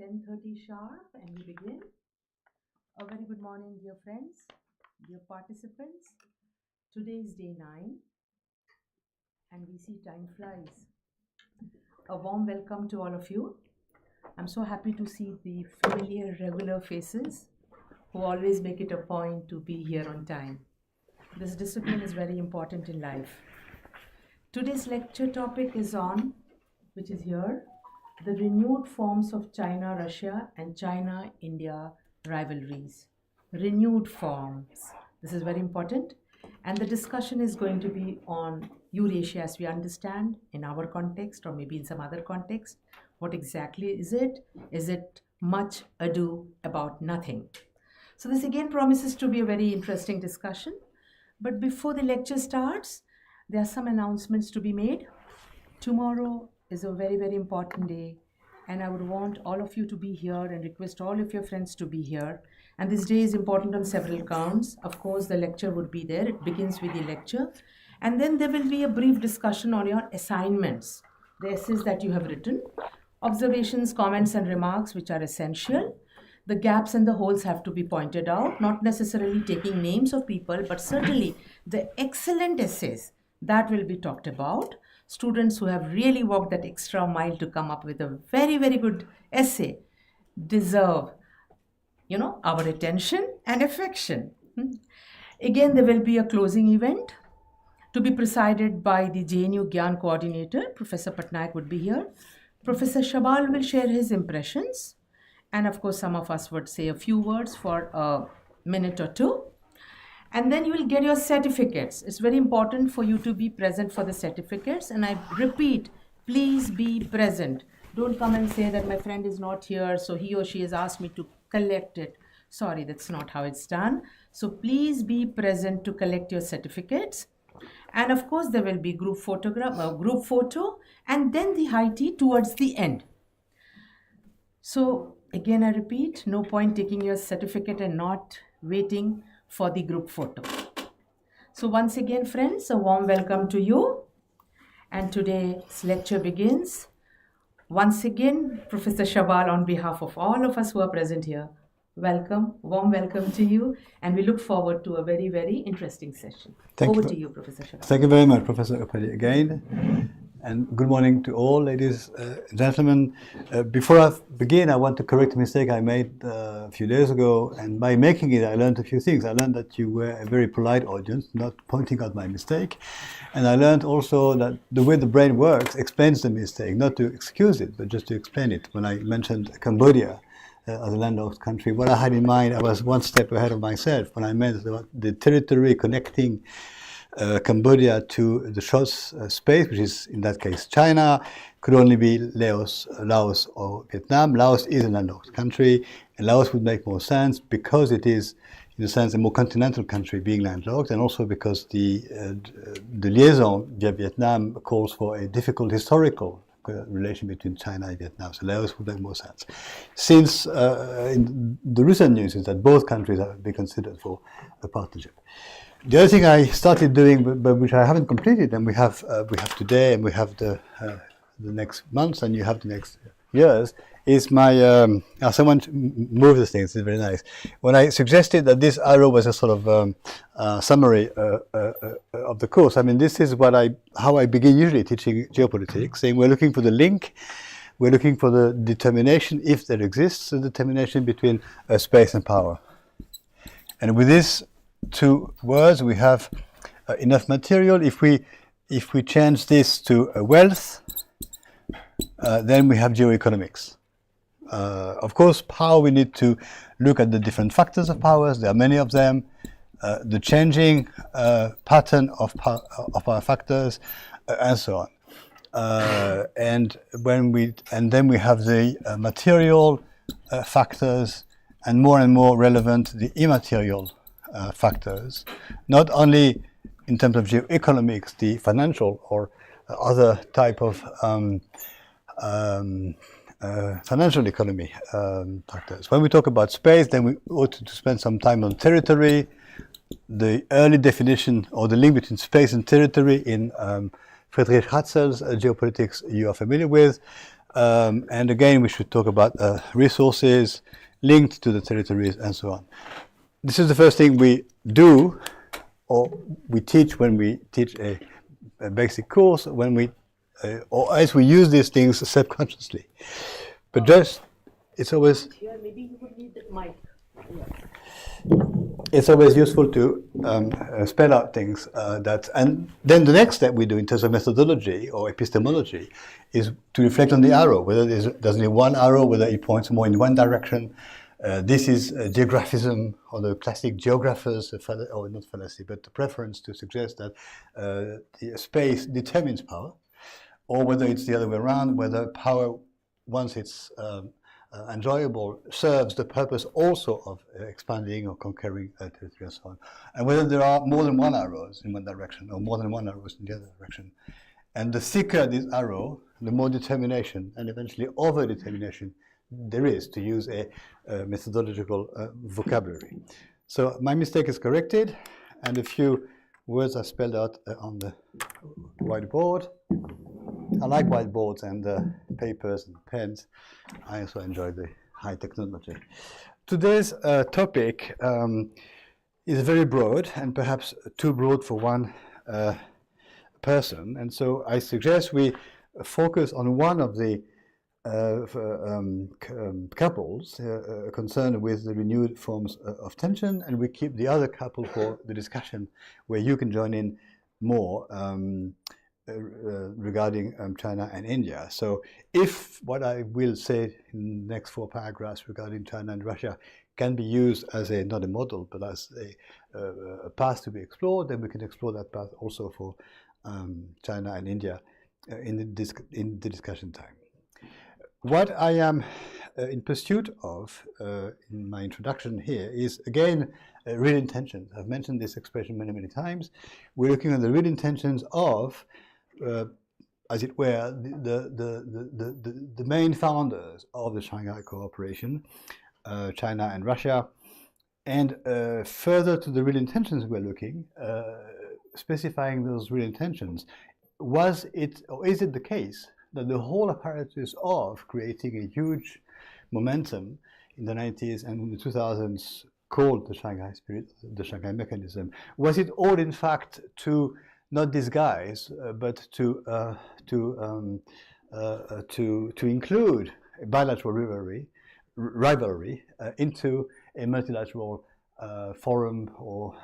10:30 sharp and we begin. A very good morning, dear friends, dear participants. Today is day 9 and we see time flies. A warm welcome to all of you. I'm so happy to see the familiar regular faces who always make it a point to be here on time. This discipline is very important in life. Today's lecture topic is on, which is here, the renewed forms of China-Russia and China-India rivalries. Renewed forms. This is very important. And the discussion is going to be on Eurasia as we understand in our context or maybe in some other context. What exactly is it? Is it much ado about nothing? So this again promises to be a very interesting discussion. But before the lecture starts, there are some announcements to be made. Tomorrow is a very, very important day, and I would want all of you to be here and request all of your friends to be here. And this day is important on several counts. Of course, the lecture would be there. It begins with the lecture. And then there will be a brief discussion on your assignments, the essays that you have written, observations, comments, and remarks which are essential. The gaps and the holes have to be pointed out, not necessarily taking names of people, but certainly the excellent essays that will be talked about. Students who have really walked that extra mile to come up with a very, very good essay deserve, our attention and affection. Again, there will be a closing event to be presided by the JNU Gyan coordinator. Professor Patnaik would be here. Professor Shabal will share his impressions. And of course, some of us would say a few words for a minute or two. And then you will get your certificates. It's very important for you to be present for the certificates. And I repeat, please be present. Don't come and say that my friend is not here, so he or she has asked me to collect it. Sorry, that's not how it's done. So please be present to collect your certificates. And of course, there will be group photo, and then the high tea towards the end. So again, I repeat, no point taking your certificate and not waiting for the group photo. So once again, friends, a warm welcome to you. And today's lecture begins. Once again, Professor Shabal, on behalf of all of us who are present here, welcome, warm welcome to you. And we look forward to a very, very interesting session. Over to you, Professor Shabal. Thank you very much, Professor Opali, again. And good morning to all, ladies and gentlemen. Before I begin, I want to correct a mistake I made a few days ago. And by making it, I learned a few things. I learned that you were a very polite audience, not pointing out my mistake. And I learned also that the way the brain works explains the mistake, not to excuse it, but just to explain it. When I mentioned Cambodia as a landlocked country, what I had in mind, I was one step ahead of myself when I meant the territory connecting Cambodia to the Short's space, which is in that case China, could only be Laos or Vietnam. Laos is a landlocked country, and Laos would make more sense because it is, in a sense, a more continental country being landlocked, and also because the liaison via Vietnam calls for a difficult historical relation between China and Vietnam. So Laos would make more sense. Since in the recent news is that both countries have been considered for a partnership. The other thing I started doing, but which I haven't completed, and we have today, and we have the next months, and you have the next years, is my. Someone moved the things. It's very nice. When I suggested that this arrow was a sort of summary of the course, I mean, this is how I begin usually teaching geopolitics, saying we're looking for the link. We're looking for the determination, if there exists a determination between space and power. And with this two words, we have enough material. If we change this to wealth, then we have geoeconomics. Of course, power, we need to look at the different factors of powers. There are many of them. The changing pattern of power factors, and so on. And then we have the material factors, and more relevant, the immaterial factors, not only in terms of geoeconomics, the financial or other type of financial economy factors. When we talk about space, then we ought to spend some time on territory. The early definition or the link between space and territory in Friedrich Ratzel's geopolitics you are familiar with. And again, we should talk about resources linked to the territories and so on. This is the first thing we do, or we teach when we teach a basic course, when we, or as we use these things subconsciously. But just, it's always... Here, maybe you would need the mic. Yeah. It's always useful to spell out things and then the next step we do in terms of methodology or epistemology is to reflect on the arrow, whether there's only one arrow, whether it points more in one direction. This is geographism, or the classic geographers, or not fallacy, but the preference to suggest that the space determines power, or whether it's the other way around, whether power, once it's enjoyable, serves the purpose also of expanding or conquering territory and so on. And whether there are more than one arrows in one direction or more than one arrows in the other direction. And the thicker this arrow, the more determination and eventually over-determination there is, to use a methodological vocabulary. So my mistake is corrected, and a few words are spelled out on the whiteboard. I like whiteboards and papers and pens. I also enjoy the high technology. Today's topic is very broad and perhaps too broad for one person. And so I suggest we focus on one of the couples concerned with the renewed forms of tension, and we keep the other couple for the discussion where you can join in more regarding China and India. So if what I will say in the next 4 paragraphs regarding China and Russia can be used as not a model, but as a path to be explored, then we can explore that path also for China and India in the discussion time. What I am in pursuit of in my introduction here is, again, real intentions. I've mentioned this expression many, many times. We're looking at the real intentions of, as it were, the main founders of the Shanghai Cooperation, China and Russia, and further to the real intentions we're looking, specifying those real intentions. Was it, or is it the case that the whole apparatus of creating a huge momentum in the 90s and in the 2000s, called the Shanghai Spirit, the Shanghai Mechanism, was it all in fact to not disguise, but to include a bilateral rivalry into a multilateral forum or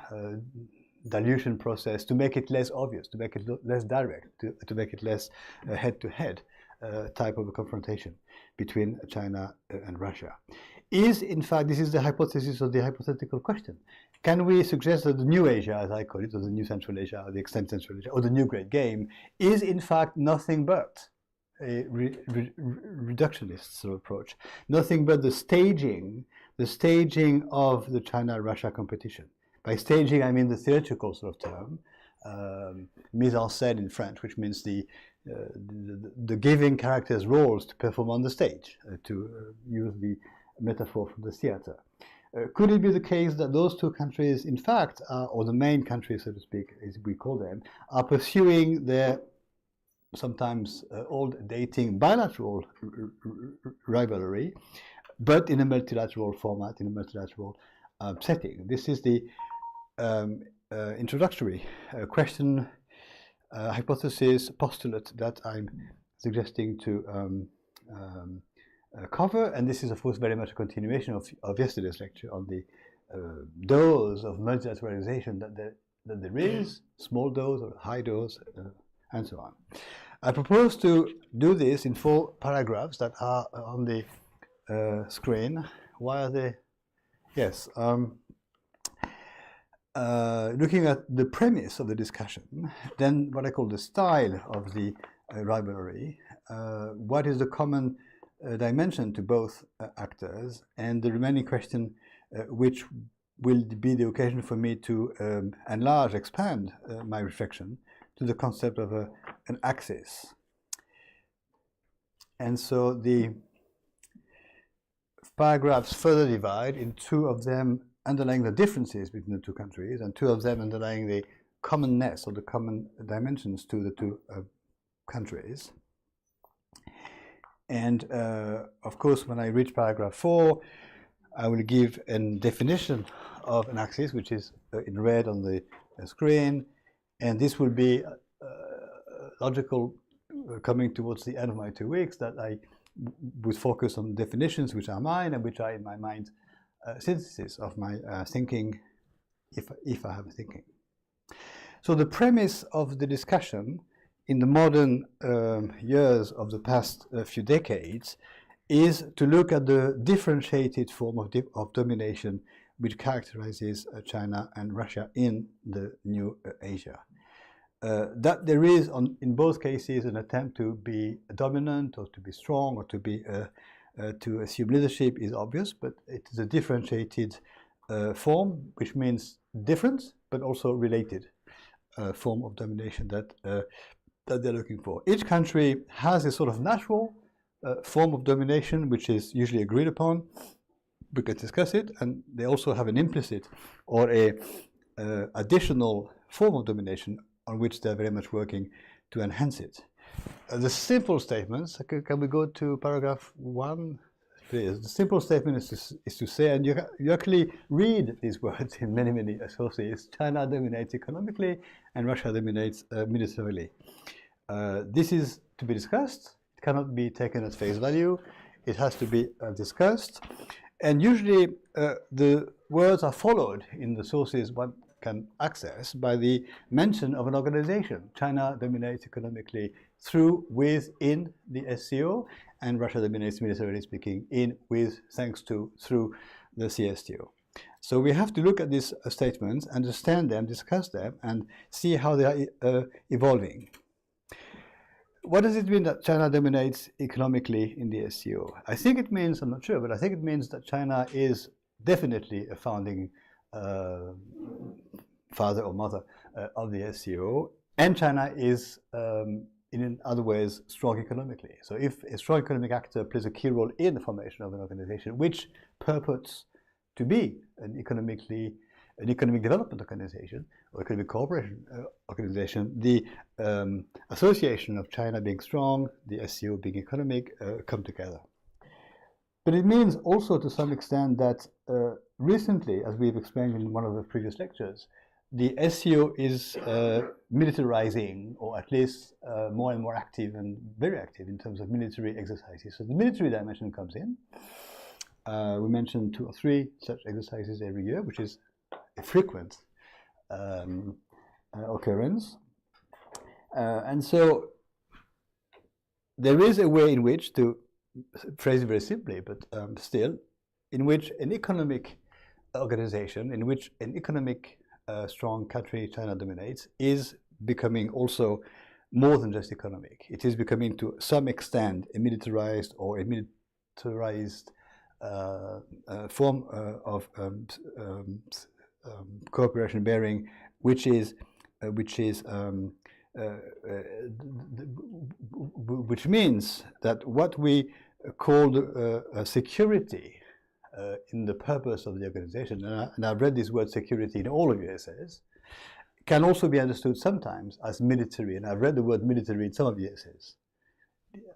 dilution process, to make it less obvious, to make it less direct, to make it less head-to-head type of a confrontation between China and Russia? Is, in fact, this is the hypothesis or the hypothetical question. Can we suggest that the new Asia, as I call it, or the new Central Asia, or the extended Central Asia, or the new Great Game, is in fact nothing but a reductionist sort of approach, nothing but the staging of the China-Russia competition? By staging, I mean the theatrical sort of term, mise en scène in French, which means the giving characters roles to perform on the stage, to use the metaphor from the theater. Could it be the case that those two countries, in fact, or the main countries, so to speak, as we call them, are pursuing their sometimes old dating bilateral rivalry, but in a multilateral format, in a multilateral setting? This is the introductory question, hypothesis, postulate that I'm suggesting to cover, and this is of course very much a continuation of yesterday's lecture on the dose of multilateralization that there is, small dose or high dose, and so on. I propose to do this in 4 paragraphs that are on the screen. Why are they? Yes. Looking at the premise of the discussion, then what I call the style of the rivalry, what is the common dimension to both actors, and the remaining question, which will be the occasion for me to expand my reflection to the concept of an axis. And so the paragraphs further divide in 2 of them underlying the differences between the 2 countries, and 2 of them underlying the commonness or the common dimensions to the 2 countries. And of course, when I reach paragraph 4, I will give a definition of an axis, which is in red on the screen, and this will be logical coming towards the end of my 2 weeks, that I would focus on definitions which are mine and which are in my mind synthesis of my thinking, if I have thinking. So the premise of the discussion in the modern years of the past few decades is to look at the differentiated form of domination which characterizes China and Russia in the new Asia. That there is, in both cases, an attempt to be dominant or to be strong or to assume leadership is obvious, but it is a differentiated form, which means different but also related form of domination that they're looking for. Each country has a sort of natural form of domination which is usually agreed upon. We can discuss it, and they also have an implicit or a additional form of domination on which they're very much working to enhance it. The simple statements, can we go to paragraph 1? Please. The simple statement is to say, and you actually read these words in many sources: China dominates economically and Russia dominates militarily. This is to be discussed. It cannot be taken at face value. It has to be discussed. And usually the words are followed in the sources one can access by the mention of an organization. China dominates economically within the SCO, and Russia dominates militarily speaking thanks to, through the CSTO. So we have to look at these statements, understand them, discuss them, and see how they are evolving. What does it mean that China dominates economically in the SCO? I think it means, I'm not sure, but I think it means that China is definitely a founding father or mother of the SCO, and China is, in other ways, strong economically. So if a strong economic actor plays a key role in the formation of an organization which purports to be an economic development organization or economic cooperation organization, the association of China being strong, the SCO being economic, come together. But it means also to some extent that recently, as we've explained in one of the previous lectures, the SCO is militarizing, or at least more and more active and very active in terms of military exercises. So the military dimension comes in. We mentioned 2 or 3 such exercises every year, which is a frequent occurrence. And so there is a way in which, to phrase it very simply, but still, in which an economic organization, in which an economic strong country China dominates, is becoming also more than just economic. It is becoming to some extent a militarized or a militarized form of cooperation bearing, which means that what we call security in the purpose of the organization, and I've read this word security in all of your essays, can also be understood sometimes as military, and I've read the word military in some of the essays.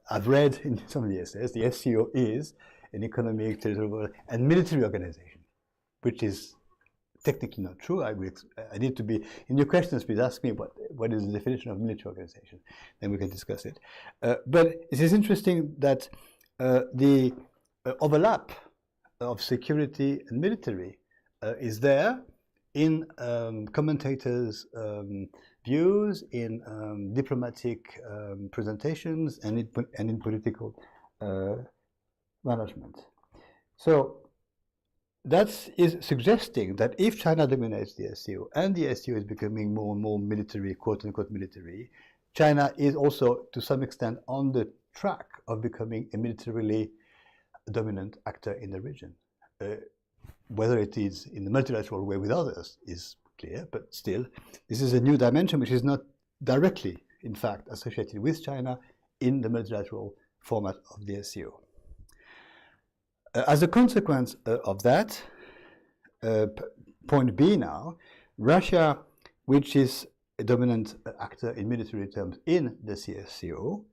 I've read in some of the essays, the SCO is an economic, territorial, and military organization, which is technically not true. I need to be, in your questions, please ask me what is the definition of military organization, then we can discuss it. But it is interesting that the overlap of security and military is there in commentators' views, in diplomatic presentations, and in political management. So that is suggesting that if China dominates the SCO and the SCO is becoming more and more military, quote-unquote military, China is also to some extent on the track of becoming a militarily dominant actor in the region. Whether it is in the multilateral way with others is clear, but still, this is a new dimension which is not directly, in fact, associated with China in the multilateral format of the SCO. As a consequence of that, point B now, Russia, which is a dominant actor in military terms in the CSCO,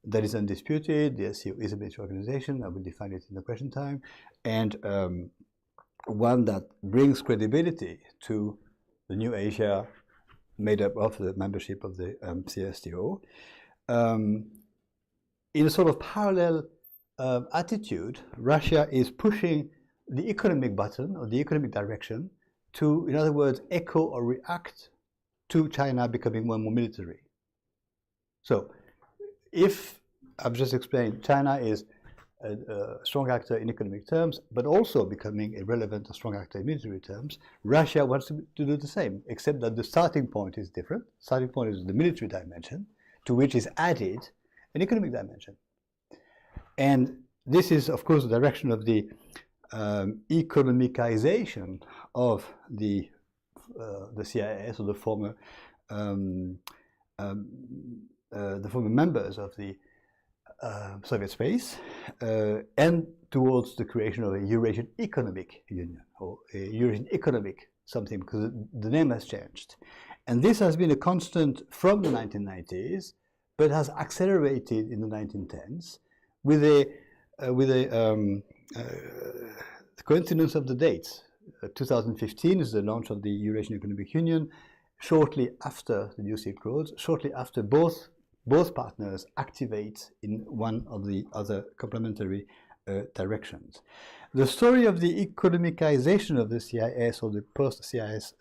that is undisputed. The SCO is a military organization. I will define it in the question time, and one that brings credibility to the new Asia, made up of the membership of the CSTO, in a sort of parallel attitude. Russia is pushing the economic button or the economic direction to, in other words, echo or react to China becoming more and more military. So, if I've just explained, China is a strong actor in economic terms, but also becoming a relevant or strong actor in military terms, Russia wants to do the same, except that the starting point is different. Starting point is the military dimension, to which is added an economic dimension. And this is, of course, the direction of the economicization of the CIS, or the former members of the Soviet space, and towards the creation of a Eurasian Economic Union, or a Eurasian Economic something, because the name has changed. And this has been a constant from the 1990s, but has accelerated in the 1910s with the coincidence of the dates. 2015 is the launch of the Eurasian Economic Union, shortly after the New Silk Roads, shortly after both partners activate in one of the other complementary directions. The story of the economicization of the CIS, or the post-CIS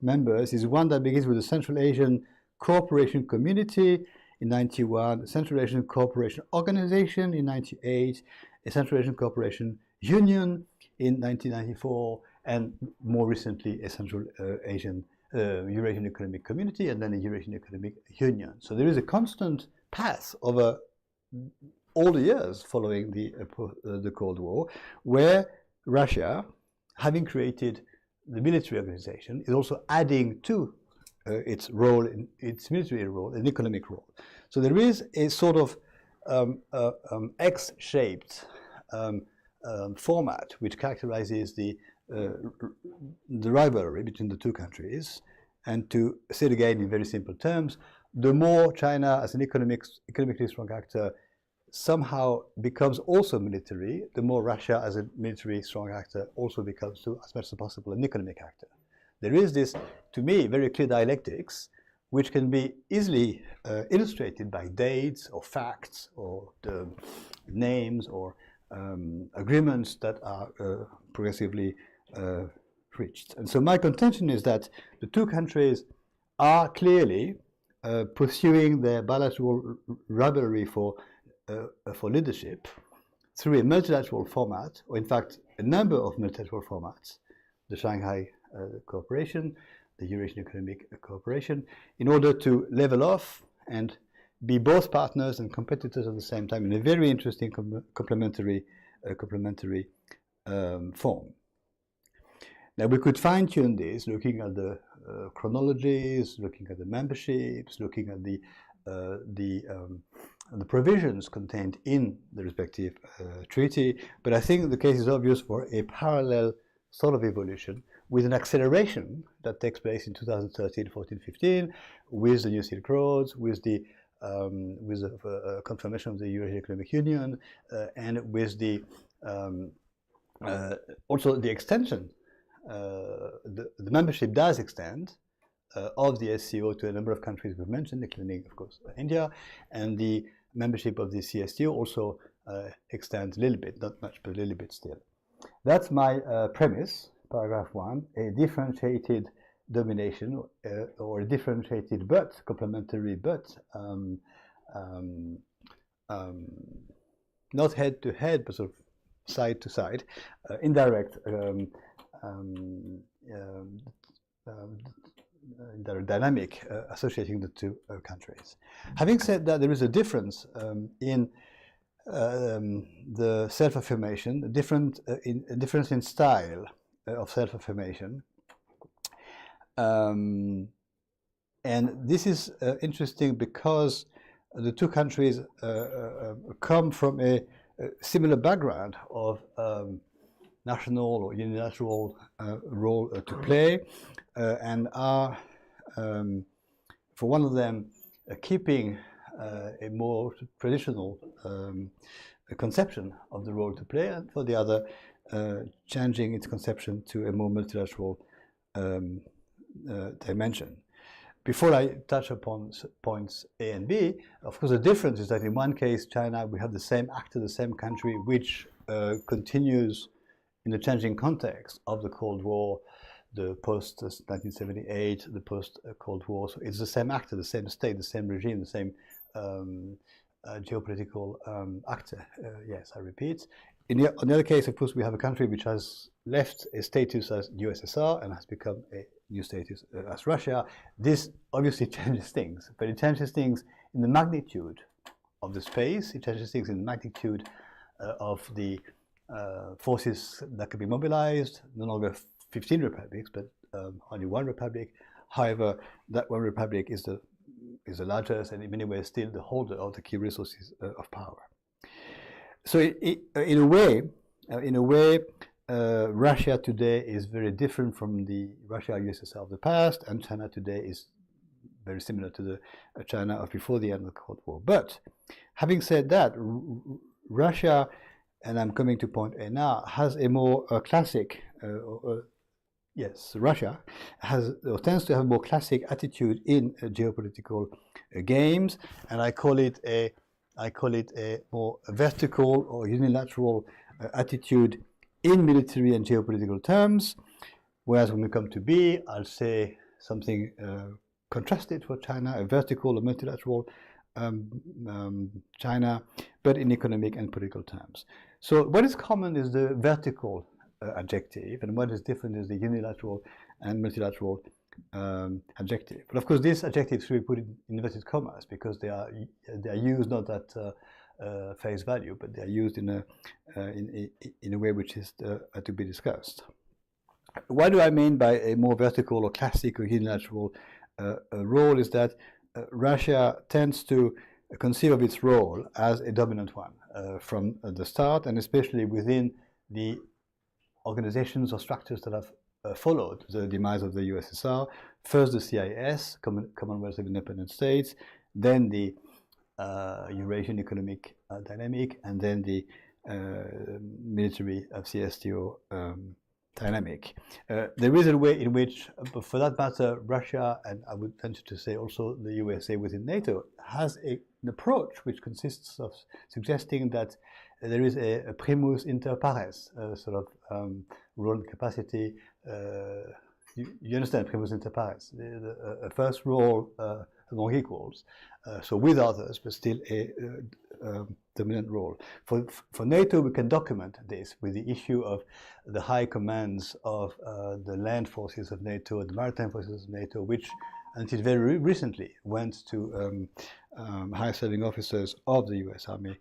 members, is one that begins with the Central Asian Cooperation Community in 1991, the Central Asian Cooperation Organization in 1998, a Central Asian Cooperation Union in 1994, and more recently a Central Asian Eurasian Economic Community, and then a Eurasian Economic Union. So there is a constant path over all the years following the Cold War, where Russia, having created the military organization, is also adding to its role, its military role, an economic role. So there is a sort of X-shaped format which characterizes the rivalry between the two countries. And to say it again in very simple terms, the more China as an economically strong actor somehow becomes also military, the more Russia as a military strong actor also becomes, as much as possible, an economic actor. There is this, to me, very clear dialectics, which can be easily illustrated by dates or facts or the names or agreements that are progressively reached. And so my contention is that the two countries are clearly pursuing their bilateral rivalry for leadership through a multilateral format, or in fact a number of multilateral formats, the Shanghai Cooperation, the Eurasian Economic Cooperation, in order to level off and be both partners and competitors at the same time in a very interesting complementary form. Now we could fine-tune this, looking at the chronologies, looking at the memberships, looking at the provisions contained in the respective treaty, but I think the case is obvious for a parallel sort of evolution with an acceleration that takes place in 2013, 14, 15, with the New Silk Roads, with the confirmation of the Eurasian Economic Union, and with the also the extension. The membership does extend of the SCO to a number of countries we've mentioned, including, of course, India, and the membership of the CSTO also extends a little bit, not much, but a little bit still. That's my premise, paragraph 1, a differentiated domination, or a differentiated but complementary, but not head to head, but sort of side to side, indirect dynamic associating the two countries. Having said that, there is a difference in the self-affirmation, a difference in style of self-affirmation. And this is interesting because the two countries come from a similar background of national or unilateral role to play, and are, for one of them, keeping a more traditional conception of the role to play, and for the other, changing its conception to a more multilateral dimension. Before I touch upon points A and B, of course, the difference is that in one case, China, we have the same actor, the same country, which continues in the changing context of the Cold War, the post-1978, the post-Cold War. So it's the same actor, the same state, the same regime, the same geopolitical actor. Yes, I repeat. On the other case, of course, we have a country which has left a status as USSR and has become a new status as Russia. This obviously changes things, but it changes things in the magnitude of the space. It changes things in the magnitude of the forces that can be mobilized. No longer 15 republics, but only one republic. However, that one republic is the largest and in many ways still the holder of the key resources of power. So in a way, Russia today is very different from the Russia-USSR of the past, and China today is very similar to the China of before the end of the Cold War. But having said that, Russia, and I'm coming to point A now, has a more classic, Russia tends to have a more classic attitude in geopolitical games, and I call it a more vertical or unilateral attitude in military and geopolitical terms. Whereas when we come to B, I'll say something contrasted for China, a vertical or multilateral China, but in economic and political terms. So what is common is the vertical adjective, and what is different is the unilateral and multilateral adjective. But of course, these adjectives should be put in inverted commas because they are used not at face value, but they are used in a way which is to be discussed. What do I mean by a more vertical or classic or unilateral role? Is that Russia tends to conceive of its role as a dominant one from the start, and especially within the organizations or structures that have followed the demise of the USSR. First the CIS, Commonwealth of Independent States, then the Eurasian Economic Dynamic, and then the military of CSTO dynamic. There is a way in which, for that matter, Russia, and I would venture to say also the USA within NATO, has an approach which consists of suggesting that there is a primus inter pares, sort of role and capacity. You understand primus inter pares, a first role among equals, so with others, but still a dominant role. For NATO, we can document this with the issue of the high commands of the land forces of NATO, the maritime forces of NATO, which until very recently went to high serving officers of the US Army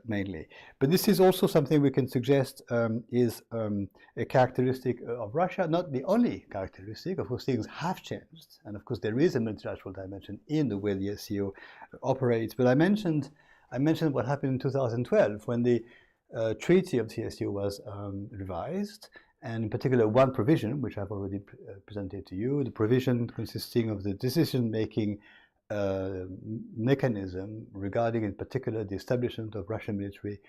mainly. But this is also something we can suggest is a characteristic of Russia, not the only characteristic. Of course, things have changed, and of course there is a multilateral dimension in the way the SCO operates. But I mentioned what happened in 2012 when the treaty of the SCO was revised, and in particular one provision, which I've already presented to you, the provision consisting of the decision-making mechanism regarding in particular the establishment of Russian military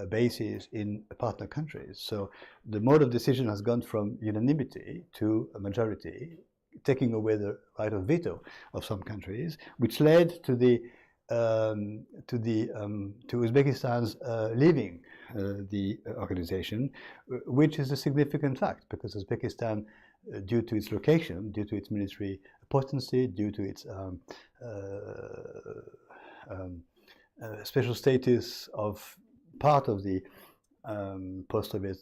bases in partner countries. So the mode of decision has gone from unanimity to a majority, taking away the right of veto of some countries, which led to Uzbekistan's leaving the organization, which is a significant fact because Uzbekistan, due to its location, due to its military potency, due to its special status of part of the post-Soviet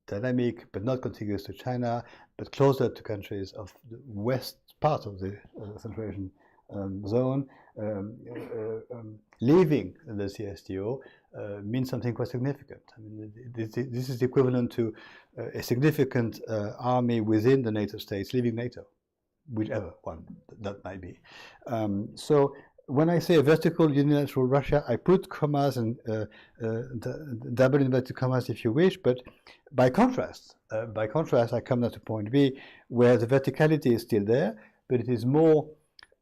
dynamic, but not contiguous to China, but closer to countries of the west part of the Central Asian zone, leaving the CSTO means something quite significant. I mean, this is equivalent to a significant army within the NATO states leaving NATO, whichever one that might be. So when I say a vertical unilateral Russia, I put commas and double inverted commas if you wish, but by contrast, I come now to point B, where the verticality is still there, but it is more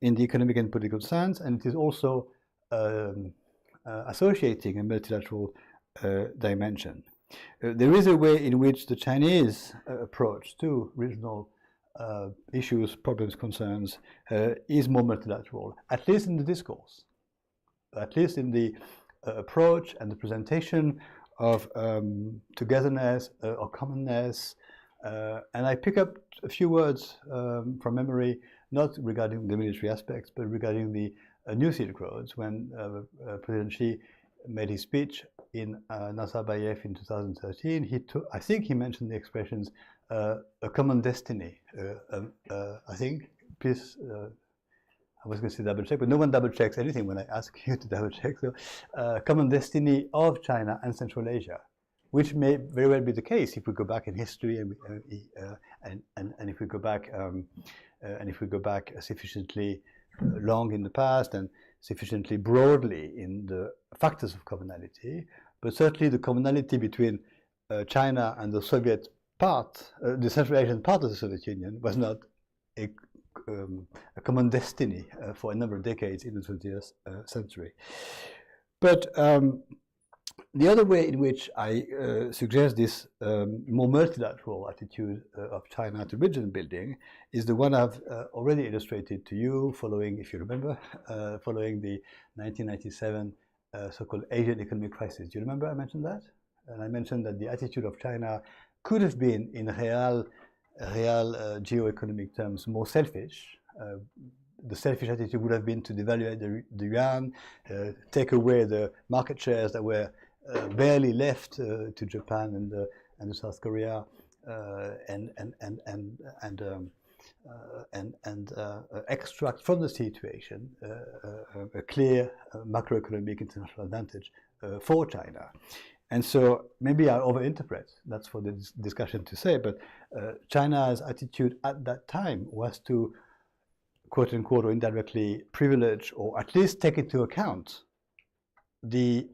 in the economic and political sense, and it is also associating a multilateral dimension. There is a way in which the Chinese approach to regional issues, problems, concerns is more multilateral, at least in the discourse, at least in the approach and the presentation of togetherness or commonness. And I pick up a few words from memory, not regarding the military aspects, but regarding the New Silk Roads, when President Xi made his speech in Nazarbayev in 2013. I think he mentioned the expressions a common destiny. I think, please, I was going to say double check, but no one double checks anything when I ask you to double check. So, common destiny of China and Central Asia, which may very well be the case if we go back in history and if we go back sufficiently long in the past and sufficiently broadly in the factors of commonality. But certainly the commonality between China and the Soviet part, the Central Asian part of the Soviet Union, was not a common destiny for a number of decades in the 20th century. But the other way in which I suggest this more multilateral attitude of China to region building is the one I've already illustrated to you, following, if you remember, following the 1997 so-called Asian economic crisis. Do you remember I mentioned that? And I mentioned that the attitude of China could have been, in real geoeconomic terms, more selfish. The selfish attitude would have been to devalue the yuan, take away the market shares that were barely left to Japan and South Korea, and extract from the situation a clear macroeconomic international advantage for China. And so maybe I overinterpret, that's for the discussion to say, but China's attitude at that time was to, quote unquote, or indirectly privilege, or at least take into account the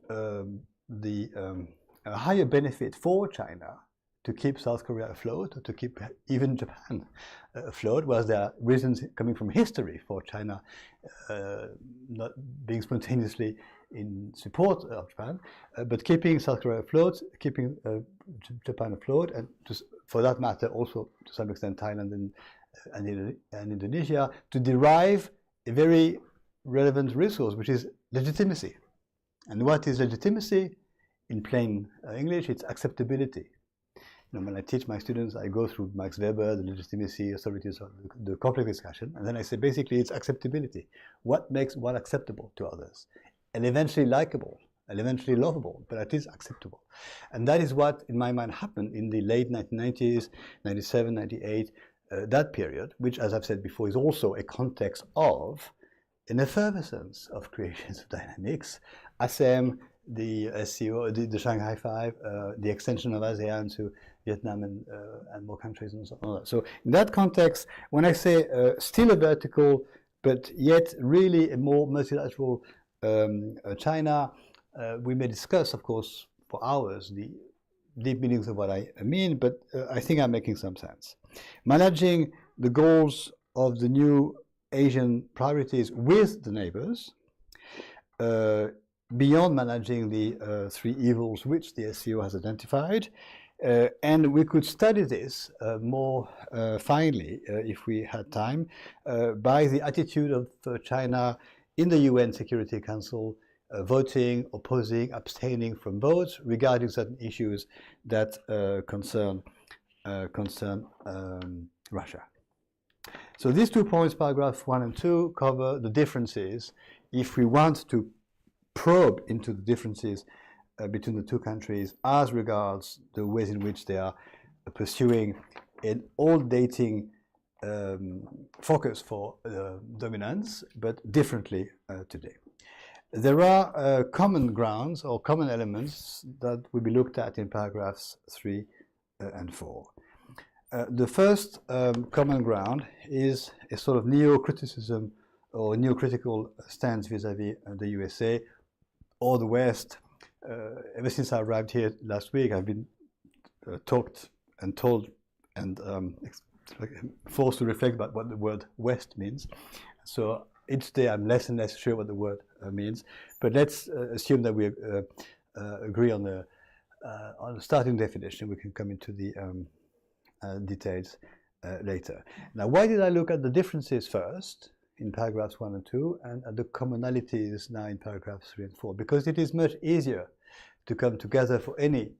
higher benefit for China to keep South Korea afloat, or to keep even Japan afloat. Was there reasons coming from history for China not being spontaneously in support of Japan, but keeping South Korea afloat, keeping Japan afloat, and for that matter also to some extent Thailand and Indonesia, to derive a very relevant resource, which is legitimacy. And what is legitimacy? In plain English, it's acceptability. You know, when I teach my students, I go through Max Weber, the legitimacy, authorities, the complex discussion, and then I say basically it's acceptability. What makes one acceptable to others? And eventually likable, and eventually lovable, but at least acceptable. And that is what, in my mind, happened in the late 1990s, 97, 98, that period, which, as I've said before, is also a context of an effervescence of creations of dynamics. ASEM, the SCO, the Shanghai Five, the extension of ASEAN to Vietnam and more countries and so on. So in that context, when I say still a vertical, but yet really a more multilateral China, we may discuss, of course, for hours the deep meanings of what I mean, but I think I'm making some sense. Managing the goals of the new Asian priorities with the neighbors, beyond managing the three evils which the SCO has identified. And we could study this more finely, if we had time, by the attitude of China in the UN Security Council, voting, opposing, abstaining from votes regarding certain issues that concern Russia. So these 2 points, paragraphs 1 and 2, cover the differences. If we want to probe into the differences between the two countries as regards the ways in which they are pursuing an old-dating focus for dominance, but differently today. There are common grounds or common elements that will be looked at in paragraphs 3 and 4. The first common ground is a sort of neo-criticism or neo-critical stance vis-à-vis the USA or the West. Ever since I arrived here last week, I've been talked and told and forced to reflect about what the word West means. So each day I'm less and less sure what the word means. But let's assume that we agree on the starting definition. We can come into the details later. Now, why did I look at the differences first in paragraphs 1 and 2 and at the commonalities now in paragraphs 3 and 4? Because it is much easier to come together for any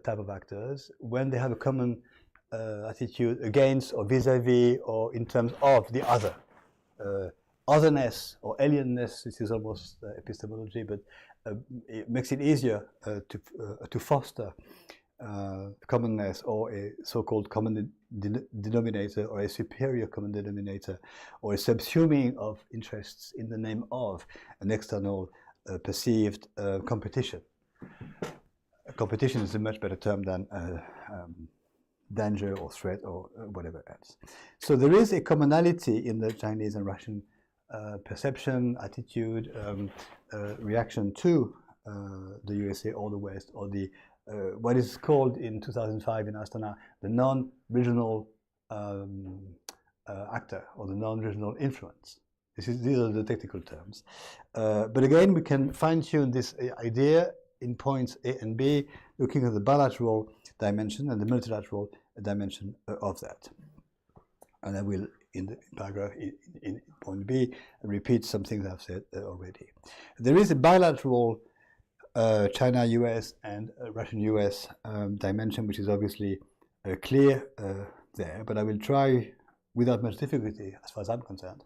type of actors when they have a common attitude against or vis-a-vis or in terms of the other. Otherness or alienness, this is almost epistemology, but it makes it easier to foster commonness or a so-called common denominator or a superior common denominator or a subsuming of interests in the name of an external perceived competition. Competition is a much better term than danger or threat or whatever else. So there is a commonality in the Chinese and Russian perception, attitude, reaction to the USA or the West, or the what is called in 2005 in Astana the non-regional actor or the non-regional influence. These are the technical terms. But again, we can fine-tune this idea in points A and B, looking at the bilateral dimension and the multilateral dimension of that. And I will, in the paragraph in point B, repeat some things I've said already. There is a bilateral China-US and Russian-US dimension, which is obviously clear there, but I will try, without much difficulty, as far as I'm concerned,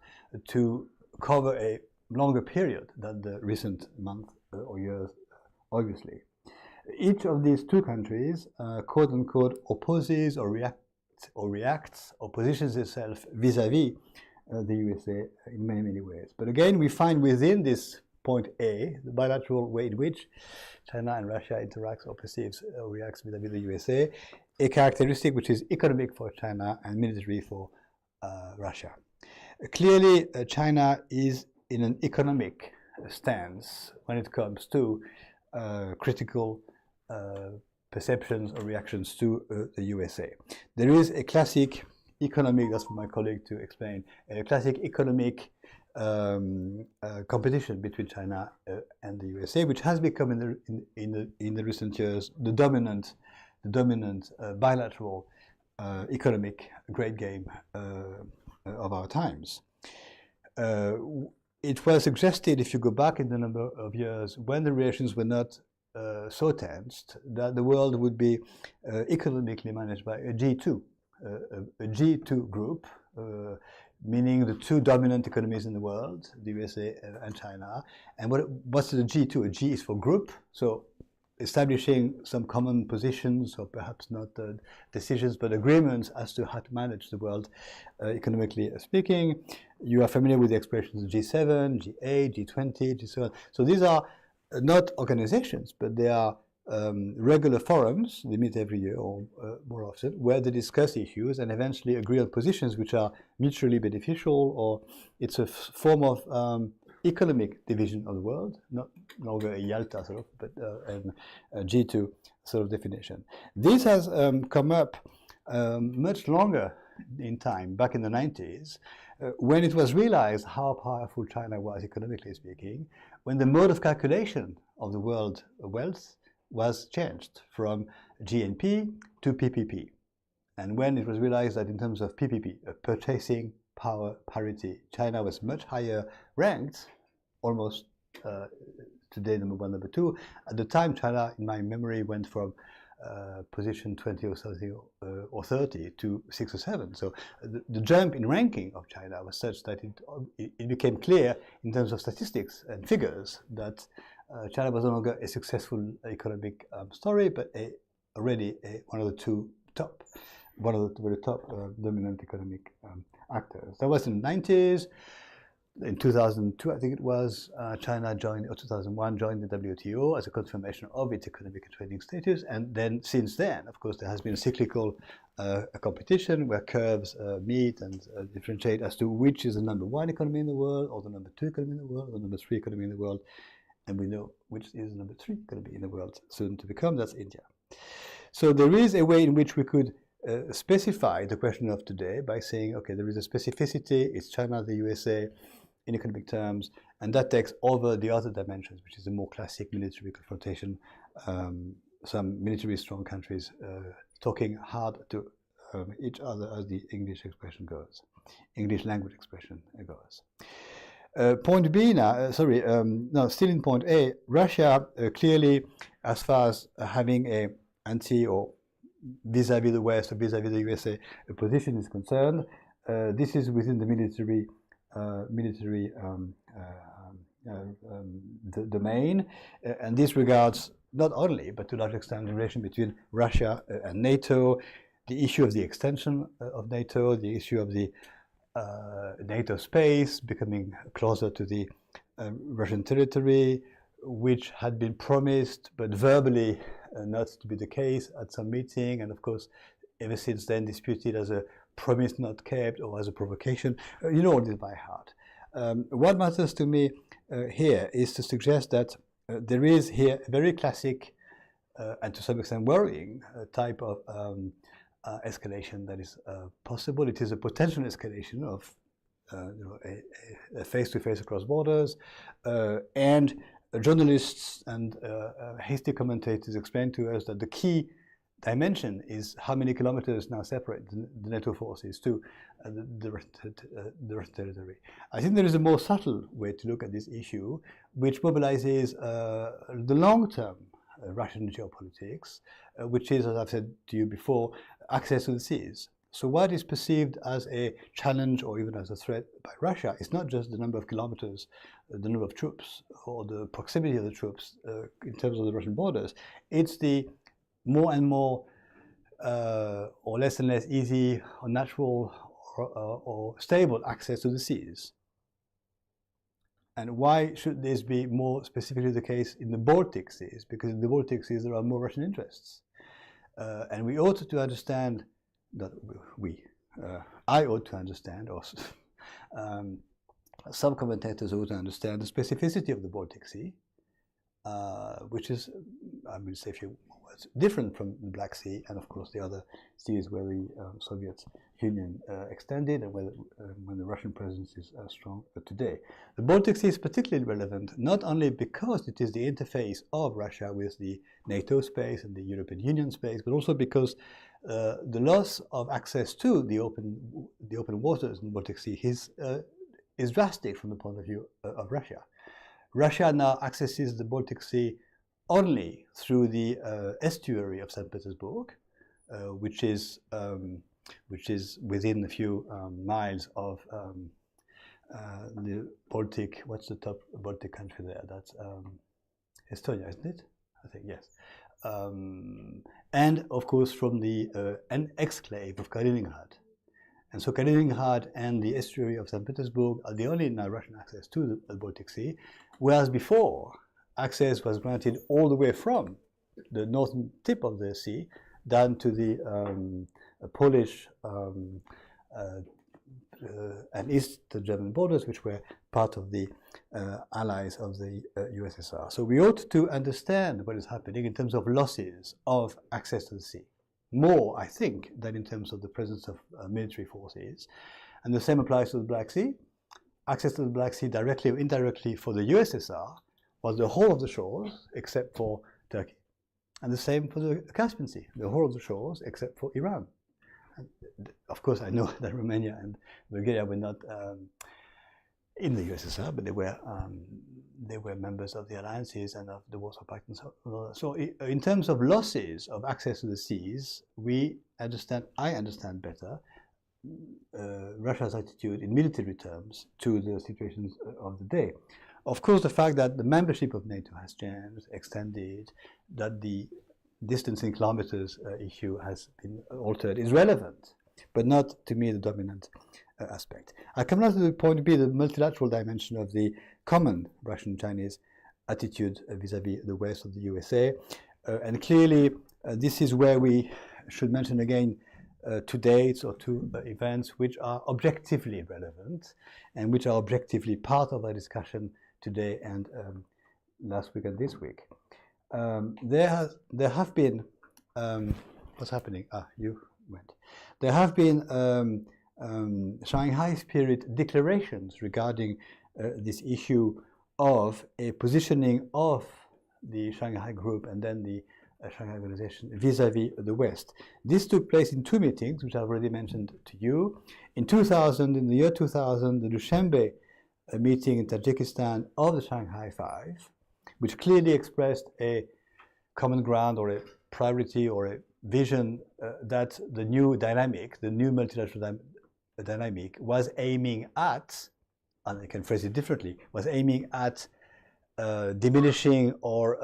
to cover a longer period than the recent month or years, obviously. Each of these two countries, quote-unquote, opposes or reacts or positions itself vis-a-vis the USA in many, many ways. But again, we find within this point A, the bilateral way in which China and Russia interacts or perceives or reacts vis-a-vis the USA, a characteristic which is economic for China and military for Russia. Clearly, China is in an economic stance when it comes to critical perceptions or reactions to the USA. There is a classic economic, that's for my colleague to explain, a classic economic competition between China and the USA, which has become in the recent years the dominant bilateral economic great game of our times. It was suggested, if you go back in the number of years when the relations were not so tensed, that the world would be economically managed by a G2, a G2 group, meaning the two dominant economies in the world, the USA and China. And what's the G2? A G is for group, so establishing some common positions, or perhaps not decisions, but agreements as to how to manage the world economically speaking. You are familiar with the expressions G7, G8, G20, G7. So these are not organizations, but they are regular forums. They meet every year or more often, where they discuss issues and eventually agree on positions which are mutually beneficial, or it's a form of economic division of the world, not longer a Yalta sort of, but a G2 sort of definition. This has come up much longer in time, back in the 90s, when it was realized how powerful China was economically speaking, when the mode of calculation of the world wealth was changed from GNP to PPP. And when it was realized that in terms of PPP, purchasing power parity, China was much higher ranked, almost today number 1, number 2. At the time, China, in my memory, went from position 20 or something or 30 to 6 or 7. So the jump in ranking of China was such that it became clear in terms of statistics and figures that China was no longer a successful economic story, but already one of the very top dominant economic actors. That was in the 90s. In 2002, I think it was, China joined, or 2001, joined the WTO as a confirmation of its economic and trading status. And then, since then, of course, there has been a cyclical competition where curves meet and differentiate as to which is the number 1 economy in the world, or the number 2 economy in the world, or the number 3 economy in the world. And we know which is the number 3 economy in the world soon to become, that's India. So there is a way in which we could specify the question of today by saying, okay, there is a specificity, it's China, the USA, in economic terms, and that takes over the other dimensions, which is a more classic military confrontation, some military strong countries talking hard to each other, as the English expression goes, English language expression goes. Point B now, no, still in point A, Russia clearly, as far as having a anti or vis-à-vis the West or vis-à-vis the USA position is concerned, this is within the military domain, and this regards not only, but to a large extent, the relation between Russia and NATO, the issue of the extension of NATO, the issue of the NATO space becoming closer to the Russian territory, which had been promised but verbally not to be the case at some meeting, and of course ever since then disputed as a promise not kept or as a provocation. You know all this by heart. What matters to me here is to suggest that there is here a very classic and to some extent worrying type of escalation that is possible. It is a potential escalation of a face-to-face across borders, and journalists and hasty commentators explain to us that the key dimension is how many kilometers now separate the NATO forces to the Russian territory. I think there is a more subtle way to look at this issue, which mobilizes the long-term Russian geopolitics, which is, as I've said to you before, access to the seas. So what is perceived as a challenge or even as a threat by Russia is not just the number of kilometers, the number of troops, or the proximity of the troops in terms of the Russian borders. It's the more and more or less and less easy or natural or stable access to the seas. And why should this be more specifically the case in the Baltic Seas? Because in the Baltic Seas there are more Russian interests. And we ought to understand that I ought to understand, or some commentators ought to understand the specificity of the Baltic Sea, which is, I will say a few words, different from the Black Sea and of course the other seas where the Soviet Union extended and when the Russian presence is strong today. The Baltic Sea is particularly relevant not only because it is the interface of Russia with the NATO space and the European Union space, but also because the loss of access to the open waters in the Baltic Sea is drastic from the point of view of Russia. Russia now accesses the Baltic Sea only through the estuary of St. Petersburg, which is within a few miles of the Baltic. What's the top Baltic country there? That's Estonia, isn't it? I think yes. And of course from the an exclave of Kaliningrad. And so Kaliningrad and the estuary of St. Petersburg are the only now Russian access to the Baltic Sea, whereas before access was granted all the way from the northern tip of the sea down to the Polish and East German borders, which were part of the allies of the USSR. So we ought to understand what is happening in terms of losses of access to the sea, more, I think, than in terms of the presence of military forces. And the same applies to the Black Sea. Access to the Black Sea directly or indirectly for the USSR was the whole of the shores except for Turkey. And the same for the Caspian Sea, the whole of the shores except for Iran. And of course, I know that Romania and Bulgaria were not in the USSR, but they were members of the alliances and of the Warsaw Pact and so on. So in terms of losses of access to the seas, I understand better Russia's attitude in military terms to the situations of the day. Of course, the fact that the membership of NATO has changed, extended, that the distance in kilometers issue has been altered is relevant, but not, to me, the dominant aspect. I come now to the point B, the multilateral dimension of the common Russian-Chinese attitude vis-à-vis the West of the USA. And clearly, this is where we should mention again two dates or two events which are objectively relevant and which are objectively part of our discussion today and last week and this week. There have been what's happening? You went. There have been Shanghai Spirit declarations regarding this issue of a positioning of the Shanghai Group and then the Shanghai Organization vis-à-vis the West. This took place in two meetings, which I've already mentioned to you. In 2000, in the year 2000, the Dushanbe meeting in Tajikistan of the Shanghai Five, which clearly expressed a common ground or a priority or a vision that the new dynamic, the new multilateral dynamic, was aiming at, and I can phrase it differently, was aiming at diminishing or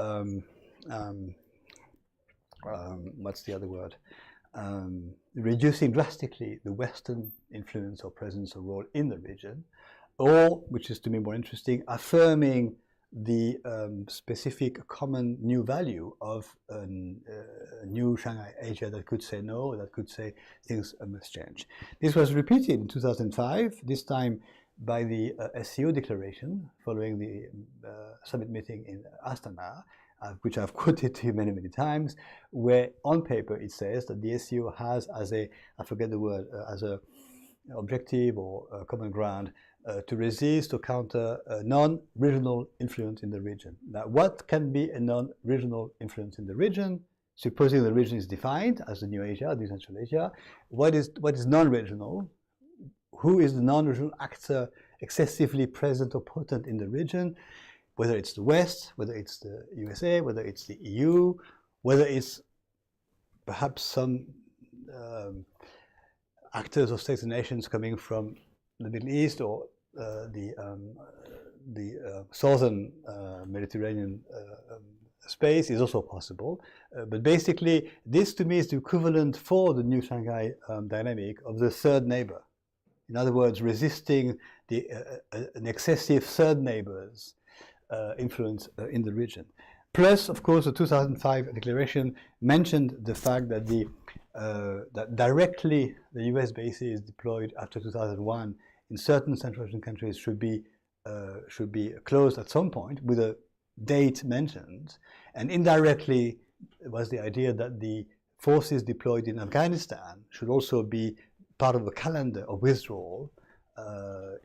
what's the other word? Reducing drastically the Western influence or presence or role in the region, or, which is to me more interesting, affirming the specific common new value of a new Shanghai Asia that could say no, that could say things must change. This was repeated in 2005, this time by the SCO declaration following the summit meeting in Astana, which I've quoted to you many, many times, where on paper it says that the SCO has as a, I forget the word, as a objective or a common ground to resist or counter a non-regional influence in the region. Now, what can be a non-regional influence in the region? Supposing the region is defined as the New Asia, the Central Asia, what is non-regional? Who is the non-regional actor excessively present or potent in the region? Whether it's the West, whether it's the USA, whether it's the EU, whether it's perhaps some actors or states and nations coming from the Middle East or the southern Mediterranean space is also possible. But basically, this to me is the equivalent for the new Shanghai dynamic of the third neighbor. In other words, resisting an excessive third neighbor's influence in the region. Plus, of course, the 2005 declaration mentioned the fact that that directly the US bases deployed after 2001 in certain Central Asian countries should be closed at some point with a date mentioned, and indirectly was the idea that the forces deployed in Afghanistan should also be part of a calendar of withdrawal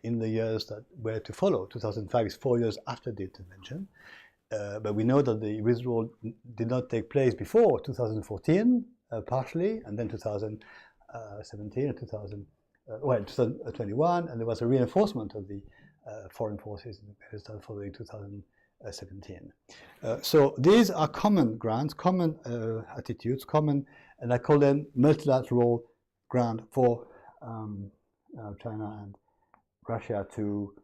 in the years that were to follow. 2005 is 4 years after the intervention, but we know that the withdrawal did not take place before 2014, partially, and then 2017 and 2021, and there was a reinforcement of the foreign forces in Afghanistan following 2017. So these are common grounds, common attitudes, common, and I call them multilateral ground for China and Russia to,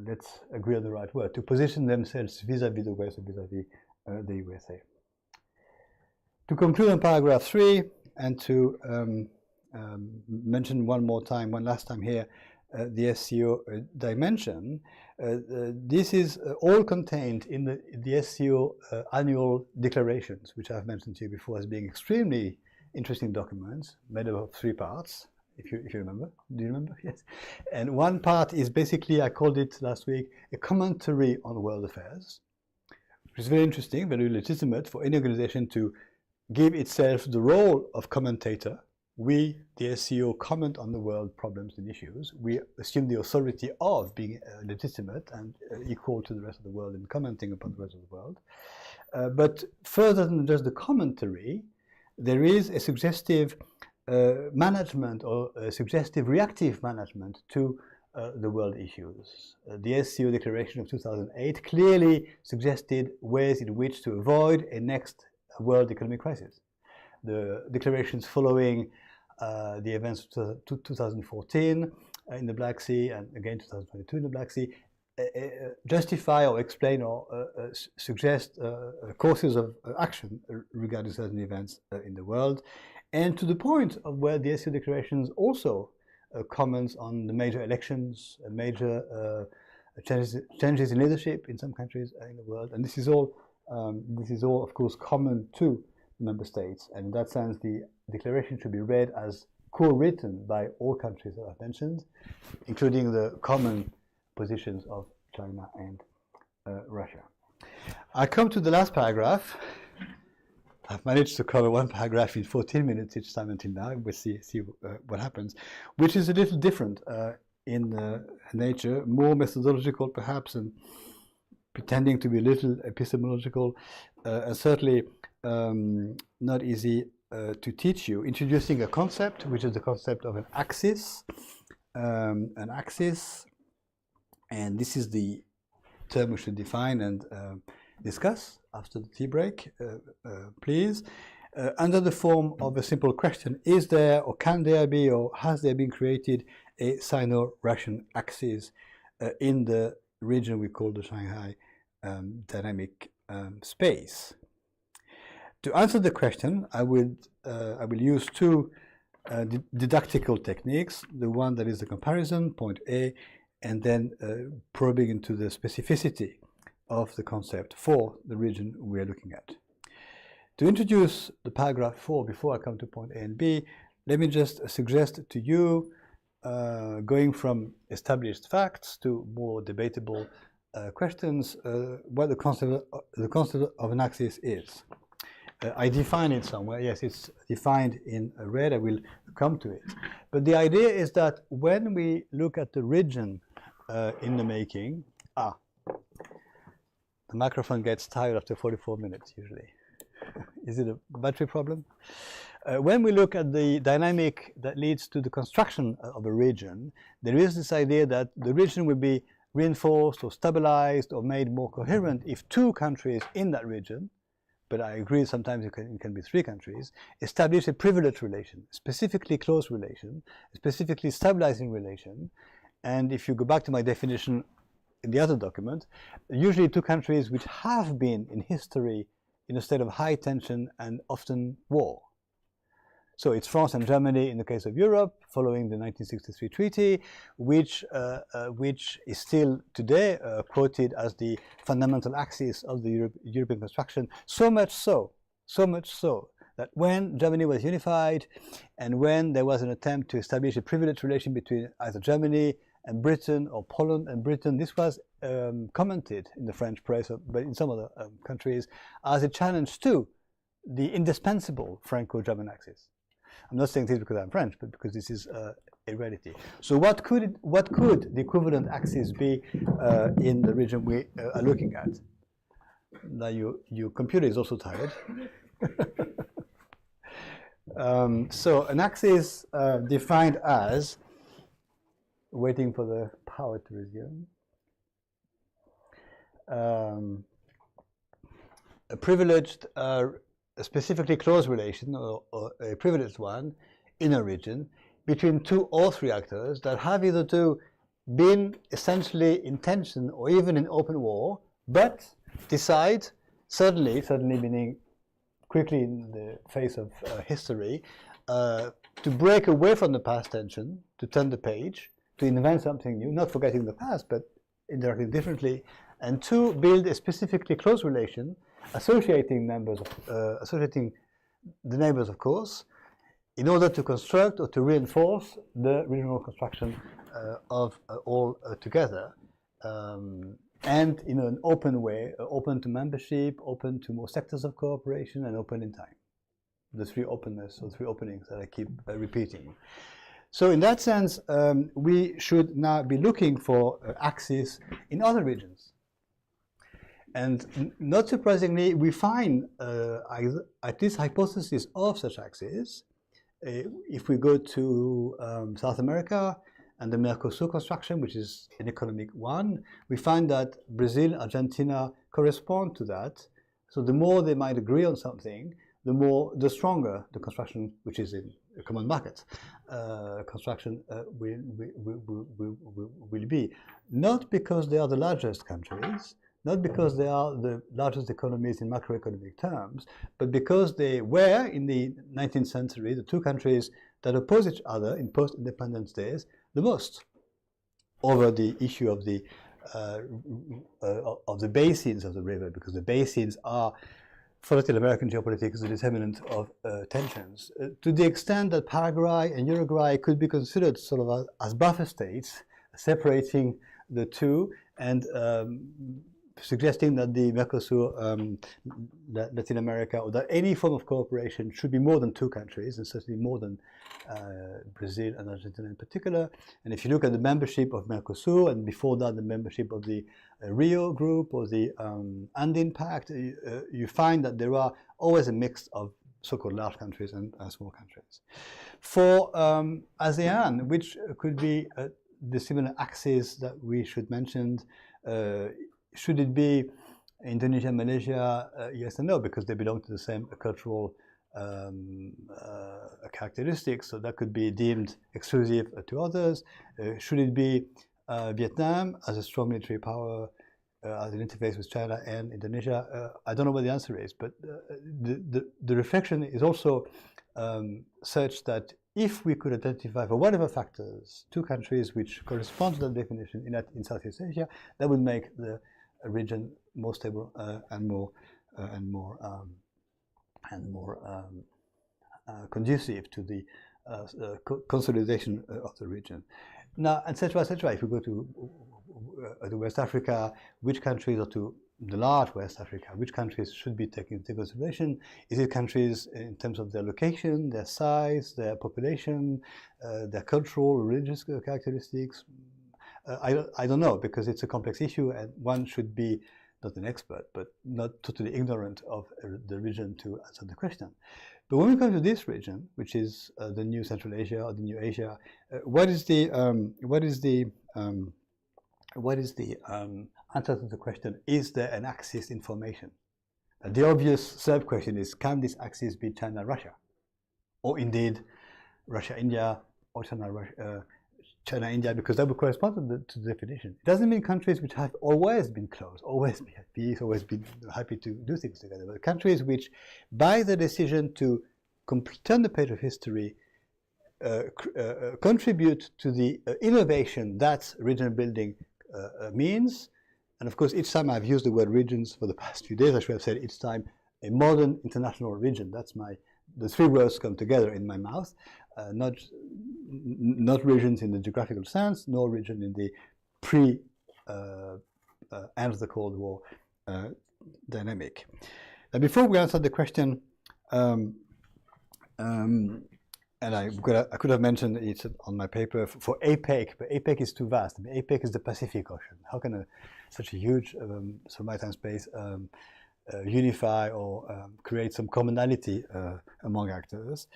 let's agree on the right word, to position themselves vis-à-vis the West and vis-à-vis the USA. To conclude on paragraph 3 and to mention one last time here, the SCO dimension, this is all contained in the SCO annual declarations, which I've mentioned to you before as being extremely interesting documents made up of 3 parts, if you remember. Do you remember? Yes. And one part is basically, I called it last week, a commentary on world affairs, which is very interesting, very legitimate for any organization to give itself the role of commentator. We, the SCO, comment on the world problems and issues. We assume the authority of being legitimate and equal to the rest of the world in commenting upon the rest of the world. But further than just the commentary, there is a suggestive management or a suggestive reactive management to the world issues. The SCO declaration of 2008 clearly suggested ways in which to avoid a next world economic crisis. The declarations following the events of 2014 in the Black Sea and again 2022 in the Black Sea justify or explain or suggest courses of action regarding certain events in the world, and to the point of where the SCO declarations also comments on the major elections, major changes in leadership in some countries in the world, and this is all of course common to member states, and in that sense the declaration should be read as co-written by all countries that I've mentioned, including the common positions of China and Russia. I come to the last paragraph, I've managed to cover one paragraph in 14 minutes each time until now. We'll see what happens, which is a little different in nature, more methodological perhaps, and pretending to be a little epistemological, and certainly not easy to teach you. Introducing a concept, which is the concept of an axis. And this is the term we should define and discuss after the tea break, please. Under the form of a simple question, is there or can there be or has there been created a Sino-Russian axis in the region we call the Shanghai dynamic space? To answer the question, I will use two didactical techniques, the one that is the comparison, point A, and then probing into the specificity of the concept for the region we are looking at. To introduce the paragraph 4 before I come to point A and B, let me just suggest to you, going from established facts to more debatable questions, what the concept of an axis is. I define it somewhere. Yes, it's defined in red. I will come to it. But the idea is that when we look at the region in the making, the microphone gets tired after 44 minutes usually. Is it a battery problem? When we look at the dynamic that leads to the construction of a region, there is this idea that the region will be reinforced or stabilized or made more coherent if two countries in that region, but I agree sometimes it can be three countries, establish a privileged relation, specifically close relation, specifically stabilizing relation. And if you go back to my definition in the other document, usually two countries which have been in history in a state of high tension and often war. So it's France and Germany in the case of Europe, following the 1963 treaty, which is still today quoted as the fundamental axis of the European construction. So much so that when Germany was unified and when there was an attempt to establish a privileged relation between either Germany and Britain or Poland and Britain, this was commented in the French press, but in some other countries, as a challenge to the indispensable Franco-German axis. I'm not saying this because I'm French, but because this is a reality. So what could the equivalent axis be in the region we are looking at? Now your computer is also tired. So an axis defined as, waiting for the power to resume, a privileged, a specifically close relation, or a privileged one, in a region between two or three actors that have either been essentially in tension or even in open war, but decide suddenly meaning quickly in the face of history, to break away from the past tension, to turn the page, to invent something new, not forgetting the past, but indirectly differently, and to build a specifically close relation, associating the neighbors, of course, in order to construct or to reinforce the regional construction of all together, and in an open way, open to membership, open to more sectors of cooperation, and open in time. The three openness or three openings that I keep repeating. So in that sense, we should now be looking for axes in other regions. And not surprisingly, we find at least hypothesis of such axes. If we go to South America and the Mercosur construction, which is an economic one, we find that Brazil, Argentina correspond to that. So the more they might agree on something, the stronger the construction, which is in a common market, construction will be. Not because they are the largest countries, not because they are the largest economies in macroeconomic terms, but because they were, in the 19th century, the two countries that oppose each other in post-independence days the most over the issue of the basins of the river, because the basins are, for Latin American geopolitics, the determinant of tensions. To the extent that Paraguay and Uruguay could be considered sort of as buffer states, separating the two, and suggesting that the Mercosur, Latin America, or that any form of cooperation should be more than two countries, and certainly more than Brazil and Argentina in particular. And if you look at the membership of Mercosur, and before that the membership of the Rio Group or the Andean Pact, you find that there are always a mix of so-called large countries and small countries. For ASEAN, which could be the similar axis that we should mention, should it be Indonesia, Malaysia? Yes and no, because they belong to the same cultural characteristics, so that could be deemed exclusive to others. Should it be Vietnam as a strong military power, as an interface with China and Indonesia? I don't know what the answer is, but the reflection is also such that if we could identify, for whatever factors, two countries which correspond to that definition in Southeast Asia, that would make the region more stable and more conducive to the consolidation of the region. Now, etc., etc. If we go to West Africa, which countries, or to the large West Africa, which countries should be taken into consideration? Is it countries in terms of their location, their size, their population, their cultural, religious characteristics? I don't know, because it's a complex issue, and one should be not an expert, but not totally ignorant of the region to answer the question. But when we come to this region, which is the new Central Asia or the new Asia, what is the answer to the question? Is there an axis in formation? The obvious sub-question is: can this axis be China-Russia, or indeed Russia-India, or China-India, because that would correspond to the definition. It doesn't mean countries which have always been close, always been at peace, always been happy to do things together, but countries which, by the decision to turn the page of history, contribute to the innovation that regional building means. And of course, each time I've used the word regions for the past few days, I should have said each time a modern international region. That's the three words come together in my mouth. Not regions in the geographical sense, nor region in the end of the Cold War dynamic. Now, before we answer the question, and I could have mentioned it on my paper for APEC, but APEC is too vast. I mean, APEC is the Pacific Ocean. How can such a huge maritime space unify or create some commonality among actors?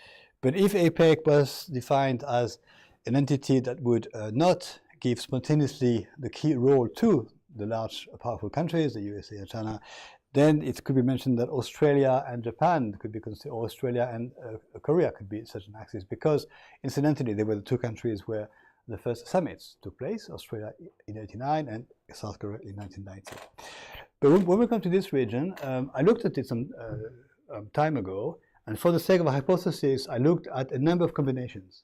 But if APEC was defined as an entity that would not give spontaneously the key role to the large, powerful countries, the USA and China, then it could be mentioned that Australia and Japan could be considered, or Australia and Korea could be such an axis, because incidentally they were the two countries where the first summits took place, Australia in 1989 and South Korea in 1990. But when we come to this region, I looked at it some time ago, and for the sake of a hypothesis, I looked at a number of combinations.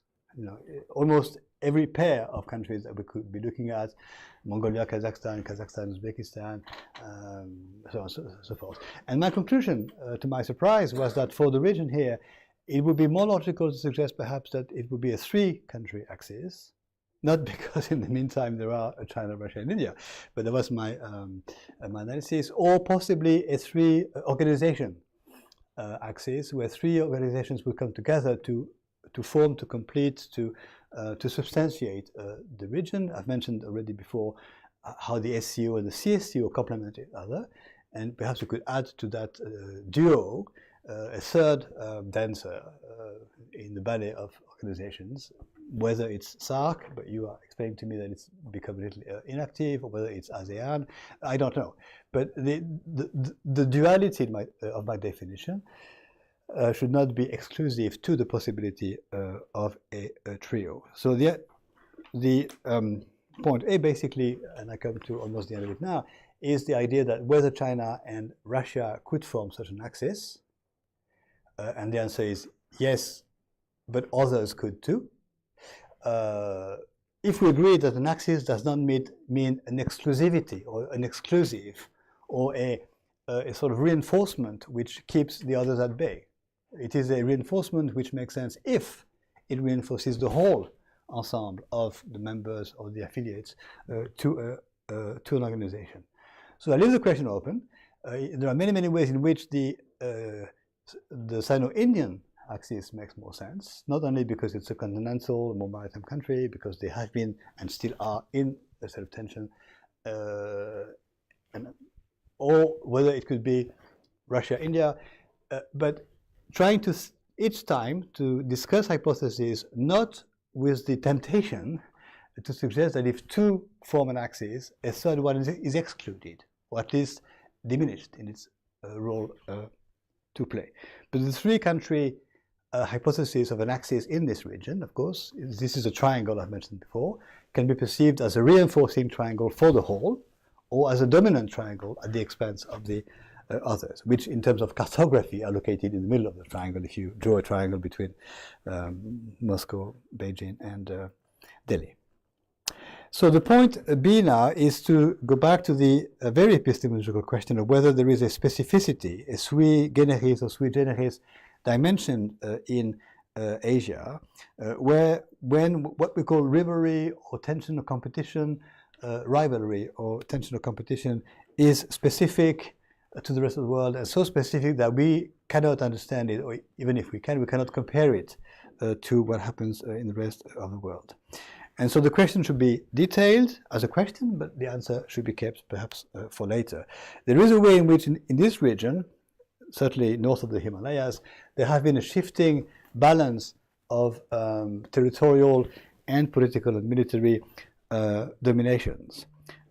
Almost every pair of countries that we could be looking at: Mongolia, Kazakhstan, Uzbekistan, so on and so forth. And my conclusion, to my surprise, was that for the region here, it would be more logical to suggest perhaps that it would be a three-country axis, not because in the meantime there are China, Russia, and India, but that was my analysis, or possibly a three-organization axis, where three organizations will come together to form, to complete, to substantiate the region. I've mentioned already before how the SCO and the CSCO complement each other, and perhaps we could add to that duo a third dancer in the ballet of organizations, whether it's SAARC, but you are explaining to me that it's become a little inactive, or whether it's ASEAN, I don't know. But the duality of my definition should not be exclusive to the possibility of a trio. So the point A, basically, and I come to almost the end of it now, is the idea that whether China and Russia could form such an axis, and the answer is yes, but others could too. If we agree that an axis does not mean an exclusivity or an exclusive, or a sort of reinforcement which keeps the others at bay. It is a reinforcement which makes sense if it reinforces the whole ensemble of the members or the affiliates to an organization. So I leave the question open. There are many ways in which the Sino-Indian axis makes more sense, not only because it's a continental, more maritime country, because they have been and still are in a state of tension, or whether it could be Russia, India, but trying to each time to discuss hypotheses not with the temptation to suggest that if two form an axis, a third one is excluded, or at least diminished in its role to play. But the three-country hypothesis of an axis in this region, of course, this is a triangle I've mentioned before, can be perceived as a reinforcing triangle for the whole, or as a dominant triangle at the expense of the others, which in terms of cartography are located in the middle of the triangle if you draw a triangle between Moscow, Beijing, and Delhi. So the point B now is to go back to the very epistemological question of whether there is a specificity, a sui generis or sui generis dimension in Asia, where when what we call rivalry or tension or competition, rivalry or tension or competition is specific to the rest of the world, and so specific that we cannot understand it, or even if we can, we cannot compare it to what happens in the rest of the world. And so the question should be detailed as a question, but the answer should be kept perhaps for later. There is a way in which in this region, certainly north of the Himalayas, there have been a shifting balance of territorial and political and military dominations.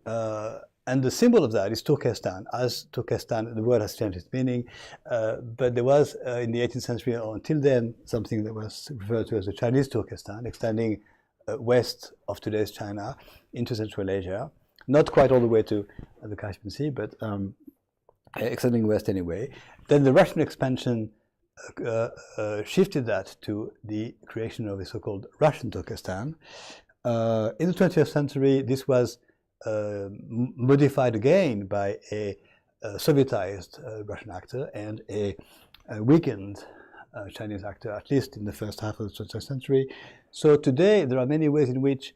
And the symbol of that is Turkestan. As Turkestan, the word has changed its meaning, but there was in the 18th century or until then something that was referred to as the Chinese Turkestan, extending west of today's China into Central Asia, not quite all the way to the Caspian Sea, but extending west anyway. Then the Russian expansion shifted that to the creation of the so-called Russian Turkestan. In the 20th century, this was modified again by a Sovietized Russian actor and a weakened Chinese actor, at least in the first half of the 20th century. So today there are many ways in which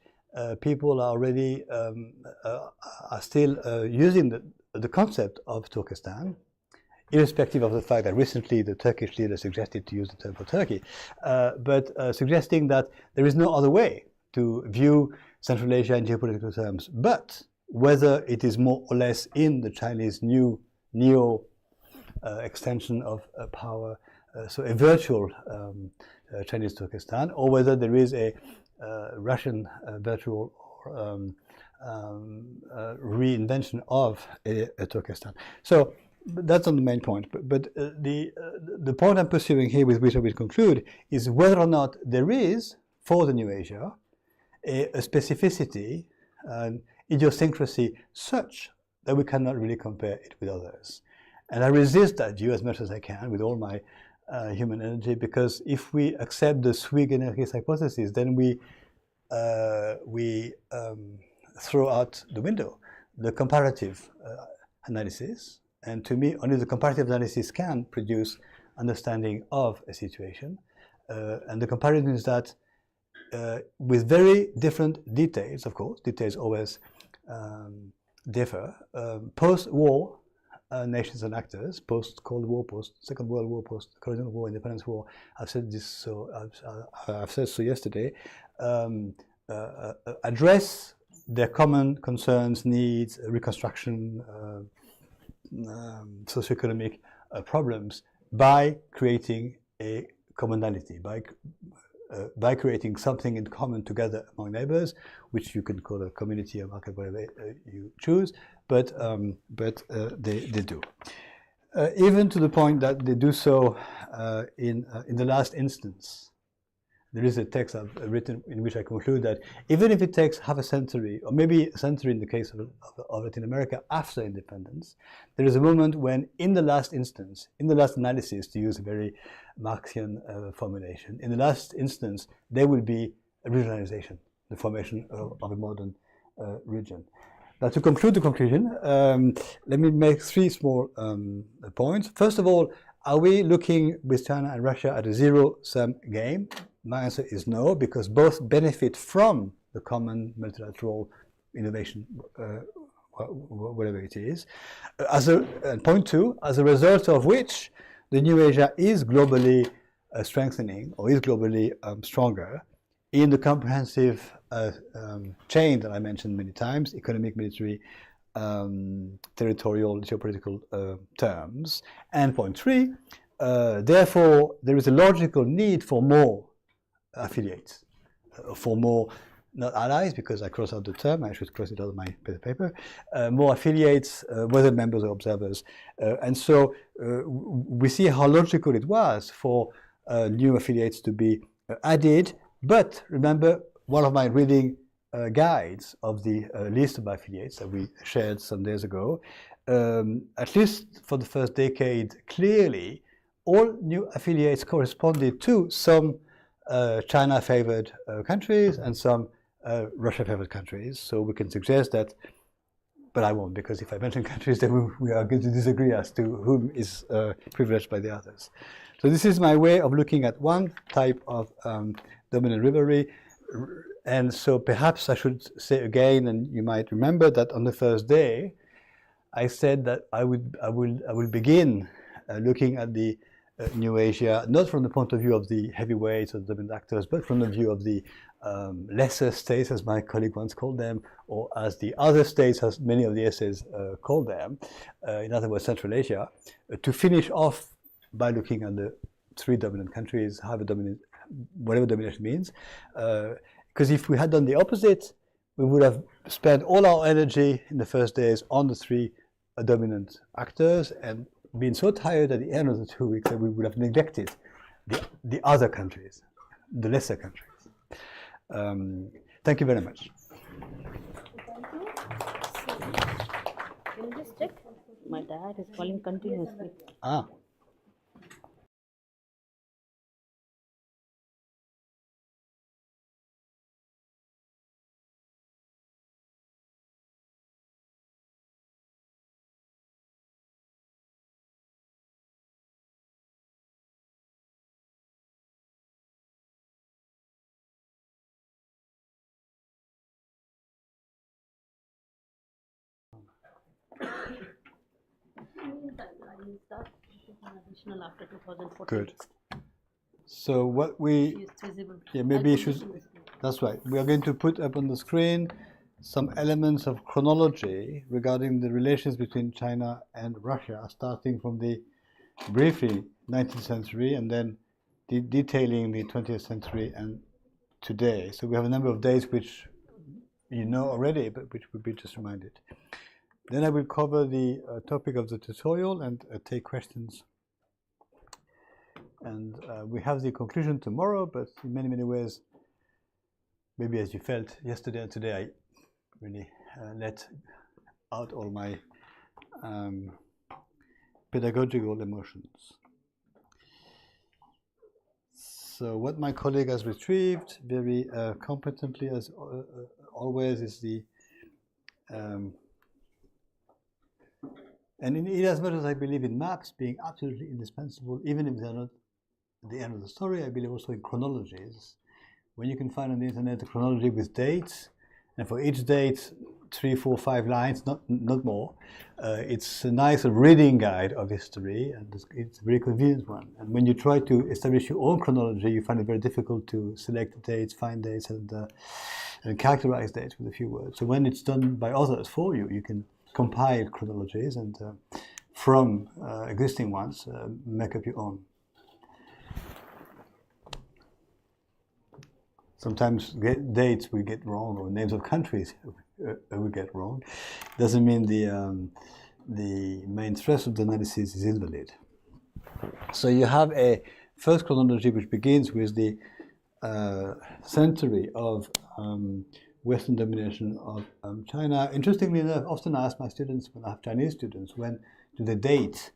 people are already are still using the concept of Turkestan, irrespective of the fact that recently the Turkish leader suggested to use the term for Turkey, but suggesting that there is no other way to view Central Asia in geopolitical terms, but whether it is more or less in the Chinese new neo extension of power, so a virtual Chinese Turkestan, or whether there is a Russian virtual reinvention of a Turkestan. So that's not the main point, but the point I'm pursuing here, with which I will conclude, is whether or not there is, for the New Asia, a specificity, an idiosyncrasy such that we cannot really compare it with others. And I resist that view as much as I can with all my human energy, because if we accept the sui generis hypothesis, then we throw out the window the comparative analysis. And to me, only the comparative analysis can produce understanding of a situation. And the comparison is that with very different details, of course, details always differ. Post-war nations and actors, post-Cold War, post-Second World War, post-Colonial War, Independence War, I've said this so, I've said so yesterday, address their common concerns, needs, reconstruction, socioeconomic problems by creating a commonality, by creating something in common together among neighbors, which you can call a community, a market, whatever you choose, but they do. Even to the point that they do so in the last instance. There is a text I've written in which I conclude that even if it takes half a century, or maybe a century in the case of Latin America after independence, there is a moment when, in the last instance, in the last analysis, to use a very Marxian formulation, in the last instance, there will be a regionalization, the formation of a modern region. Now, to conclude the conclusion, let me make three small points. First of all, are we looking with China and Russia at a zero-sum game? My answer is no, because both benefit from the common multilateral innovation whatever it is. And point two, as a result of which the new Asia is globally strengthening, or is globally stronger in the comprehensive chain that I mentioned many times: economic, military, territorial, geopolitical terms. And point three, therefore, there is a logical need for more affiliates, for more, not allies, because I cross out the term, I should cross it out of my paper, more affiliates, whether members or observers. And so we see how logical it was for new affiliates to be added. But remember, one of my reading guides of the list of affiliates that we shared some days ago, at least for the first decade, clearly all new affiliates corresponded to some China-favored countries and some Russia-favored countries. So we can suggest that, but I won't, because if I mention countries, then we are going to disagree as to whom is privileged by the others. So this is my way of looking at one type of dominant rivalry. And so perhaps I should say again, and you might remember that on the first day, I said that I will begin looking at the New Asia, not from the point of view of the heavyweights or the dominant actors, but from the view of the lesser states, as my colleague once called them, or as the other states, as many of the essays call them, in other words, Central Asia, to finish off by looking at the three dominant countries, whatever domination means. Because if we had done the opposite, we would have spent all our energy in the first days on the three dominant actors and been so tired at the end of the 2 weeks that we would have neglected the other countries, the lesser countries. Thank you very much. Thank you. Can you just check? My dad is calling continuously. Ah. I will start an additional after 2014. Good. So what we, It's visible. yeah, maybe you should, that's right. We are going to put up on the screen some elements of chronology regarding the relations between China and Russia, starting from the briefly 19th century and then detailing the 20th century and today. So we have a number of dates which you know already, but which will be just reminded. Then I will cover the topic of the tutorial and take questions. And we have the conclusion tomorrow, but in many, many ways, maybe as you felt yesterday and today, I really let out all my pedagogical emotions. So what my colleague has retrieved very competently, as always, is the and in as much as I believe in maps being absolutely indispensable, even if they're not the end of the story, I believe also in chronologies. When you can find on the internet a chronology with dates, and for each date, 3, 4, 5 lines, not more, it's a nice reading guide of history, and it's a very convenient one. And when you try to establish your own chronology, you find it very difficult to select dates, find dates, and characterize dates with a few words. So when it's done by others for you, you can compile chronologies and from existing ones, make up your own. Sometimes dates we get wrong, or names of countries we get wrong. Doesn't mean the main thrust of the analysis is invalid. So you have a first chronology which begins with the century of Western domination of China. Interestingly enough, often I ask my students, when I have Chinese students, when do they date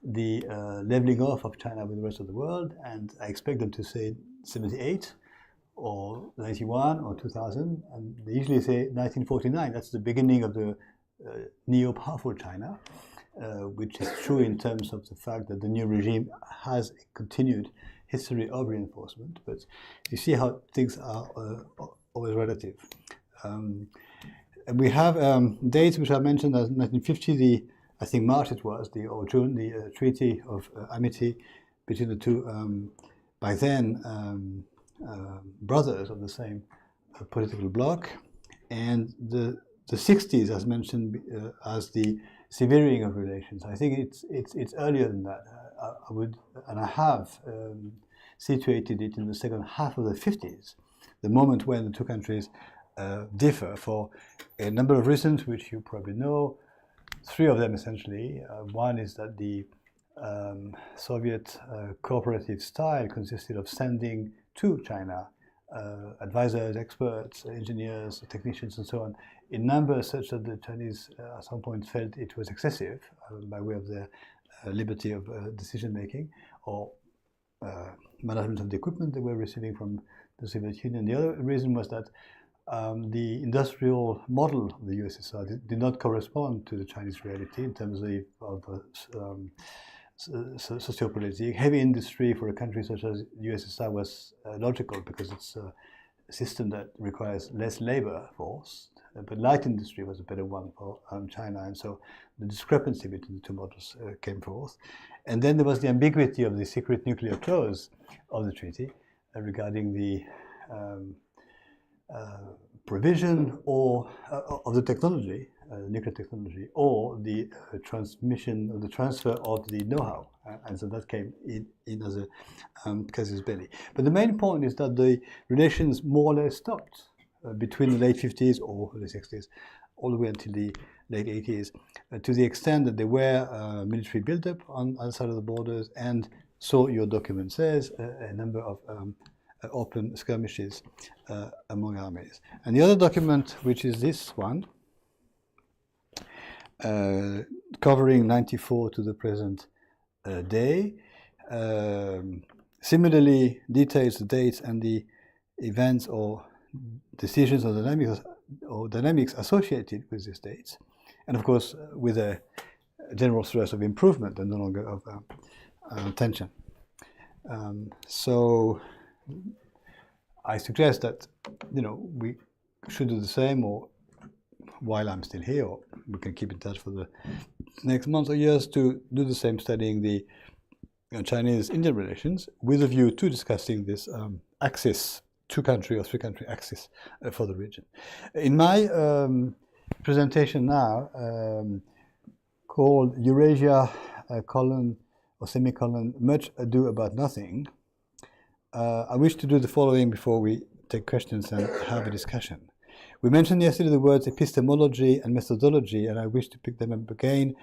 the leveling off of China with the rest of the world, and I expect them to say 78 or 91 or 2000, and they usually say 1949. That's the beginning of the neo-powerful China, which is true in terms of the fact that the new regime has a continued history of reinforcement, but you see how things are always relative. And we have dates which I mentioned as 1950, I think March it was, or June, the Treaty of Amity between the two, by then, brothers of the same political bloc. And the 60s, as mentioned, as the severing of relations. I think it's earlier than that. I have situated it in the second half of the 50s, the moment when the two countries differ for a number of reasons, which you probably know. Three of them essentially. One is that the Soviet cooperative style consisted of sending to China advisors, experts, engineers, technicians, and so on, in numbers such that the Chinese at some point felt it was excessive by way of their liberty of decision making or management of the equipment they were receiving from the Soviet Union. The other reason was that the industrial model of the USSR did not correspond to the Chinese reality in terms of sociopolitics. Heavy industry for a country such as the USSR was logical because it's a system that requires less labor force, but light industry was a better one for China, and so the discrepancy between the two models came forth. And then there was the ambiguity of the secret nuclear clause of the treaty regarding the provision or of the technology, nuclear technology, or the transmission or the transfer of the know-how, and so that came in as a casus belli. But the main point is that the relations more or less stopped between the late 50s or the 60s, all the way until the late 80s, to the extent that there were military build-up on the side of the borders, and so your document says a number of open skirmishes among armies. And the other document, which is this one, covering 94 to the present day, similarly details the dates and the events or decisions or dynamics associated with these dates, and of course with a general stress of improvement and no longer of tension. So I suggest that we should do the same, or while I'm still here, or we can keep in touch for the next months or years to do the same, studying the Chinese-Indian relations with a view to discussing this axis, two-country or three-country axis for the region. In my presentation now, called Eurasia, colon or semicolon, much ado about nothing, I wish to do the following before we take questions and have a discussion. We mentioned yesterday the words epistemology and methodology, and I wish to pick them up again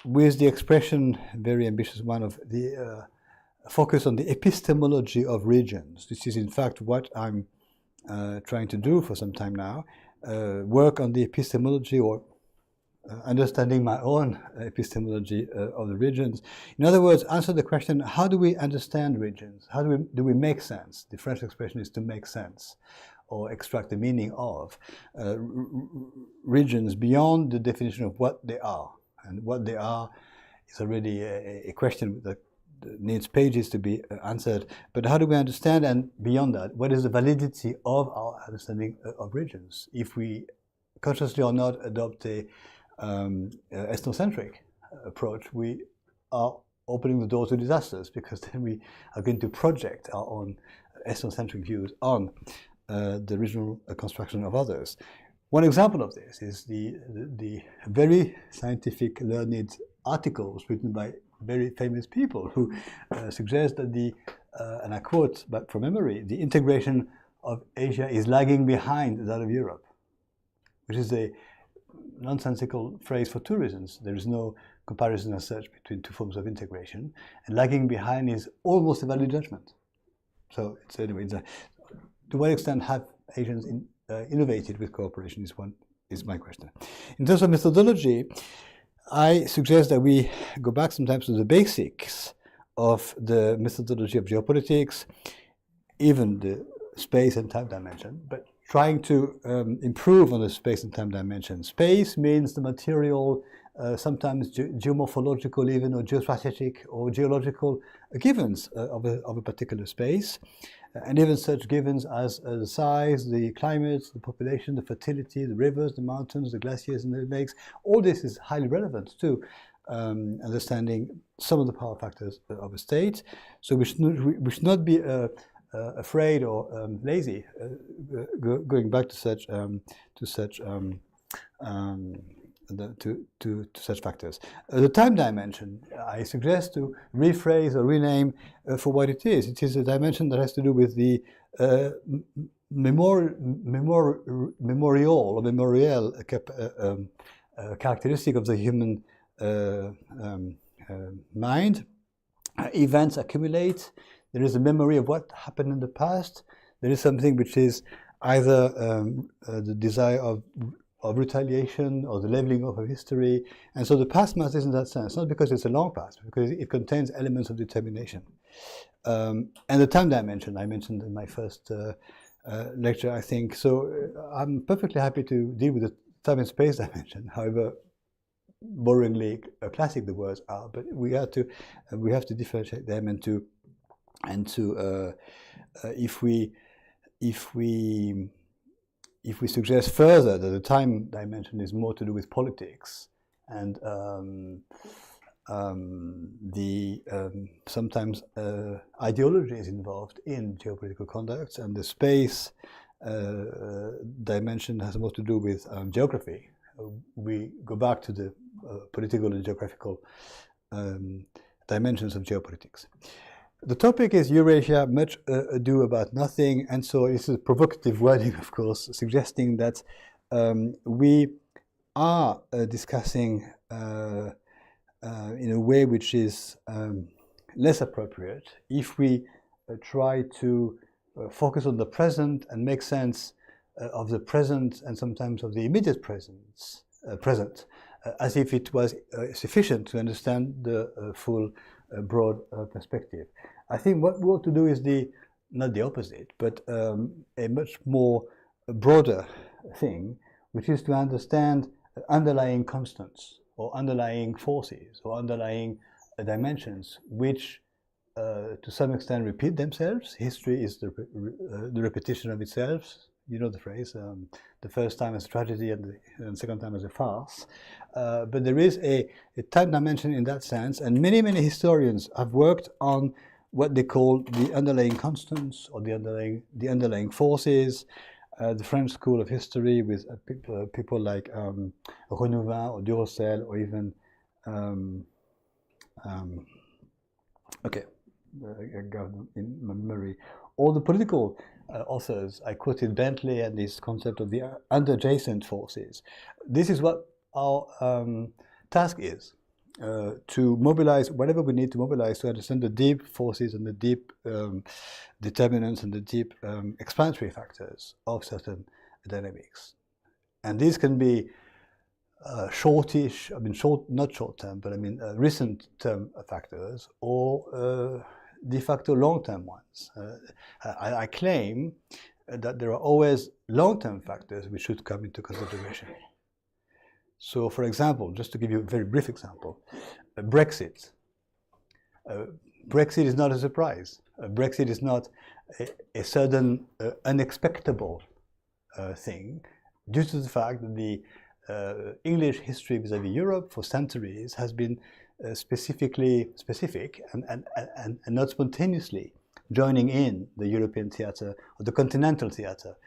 with the expression, very ambitious one, of the focus on the epistemology of regions. This is in fact what I'm trying to do for some time now, work on the epistemology or understanding my own epistemology of the regions. In other words, answer the question, how do we understand regions? How do we make sense? The French expression is to make sense or extract the meaning of regions beyond the definition of what they are. And what they are is already a question that needs pages to be answered. But how do we understand, and beyond that, what is the validity of our understanding of regions? If we consciously or not adopt a ethnocentric approach, we are opening the door to disasters, because then we are going to project our own ethnocentric views on the regional construction of others. One example of this is the very scientific, learned articles written by very famous people who suggest that and I quote but from memory, the integration of Asia is lagging behind that of Europe, which is a nonsensical phrase for two reasons. There is no comparison as such between two forms of integration, and lagging behind is almost a valid judgment. So anyway, to what extent have Asians innovated with cooperation is my question. In terms of methodology, I suggest that we go back sometimes to the basics of the methodology of geopolitics, even the space and time dimension, but trying to improve on the space and time dimension. Space means the material sometimes geomorphological even, or geostrategic or geological givens of a particular space. And even such givens as the size, the climate, the population, the fertility, the rivers, the mountains, the glaciers and the lakes, all this is highly relevant to understanding some of the power factors of a state. So we should not be afraid or lazy going back to such such factors. The time dimension, I suggest to rephrase or rename for what it is. It is a dimension that has to do with the memorial or memorial characteristic of the human mind. Events accumulate. There is a memory of what happened in the past. There is something which is either the desire of retaliation or the leveling off of history. And so the past matters in that sense, not because it's a long past, because it contains elements of determination. And the time dimension I mentioned in my first lecture, I think. So I'm perfectly happy to deal with the time and space dimension, however boringly classic the words are, but we have to differentiate them if we suggest further that the time dimension is more to do with politics and sometimes ideology is involved in geopolitical conduct, and the space dimension has more to do with geography, we go back to the political and geographical dimensions of geopolitics. The topic is Eurasia, much ado about nothing, and so this is provocative wording, of course, suggesting that we are discussing in a way which is less appropriate if we try to focus on the present and make sense of the present and sometimes of the immediate present, as if it was sufficient to understand the full broad perspective. I think what we ought to do is not the opposite, but a much more broader thing, which is to understand underlying constants or underlying forces or underlying dimensions which to some extent repeat themselves. History is the repetition of itself. You know the phrase, the first time as a tragedy and the second time as a farce. But there is a time dimension in that sense, and many historians have worked on what they call the underlying constants or the underlying forces. The French School of History with people like Renouvin or Durocel, or even I got them in my memory. All the political authors, I quoted Bentley and this concept of the underjacent forces. This is what our task is, to mobilize whatever we need to mobilize to understand the deep forces and the deep determinants and the deep explanatory factors of certain dynamics. And these can be shortish, not short term, but recent term factors, or de facto long-term ones. I claim that there are always long-term factors which should come into consideration. So, for example, just to give you a very brief example, Brexit. Brexit is not a surprise. Brexit is not a sudden, unexpectable thing, due to the fact that the English history vis-à-vis Europe for centuries has been specific and not spontaneously joining in the European theatre or the continental theatre.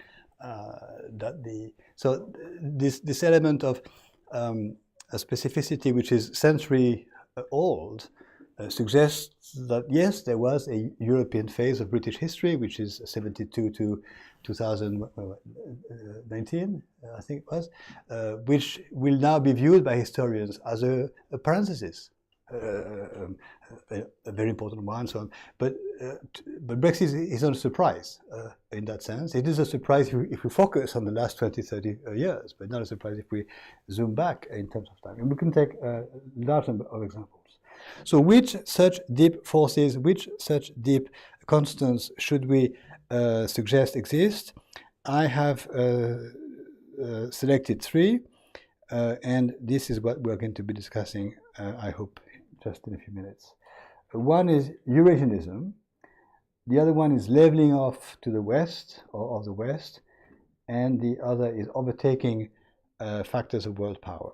So this element of a specificity which is century old suggests that yes, there was a European phase of British history, which is 72 to 2019, I think it was, which will now be viewed by historians as a parenthesis, a very important one, so on. But Brexit is not a surprise in that sense. It is a surprise if we focus on the last 20, 30 years, but not a surprise if we zoom back in terms of time. And we can take a large number of examples. So which such deep forces, which such deep constants should we suggest exist? I have selected three. and this is what we're going to be discussing, I hope, just in a few minutes. One is Eurasianism, the other one is leveling off to the west, or of the west, and the other is overtaking factors of world power.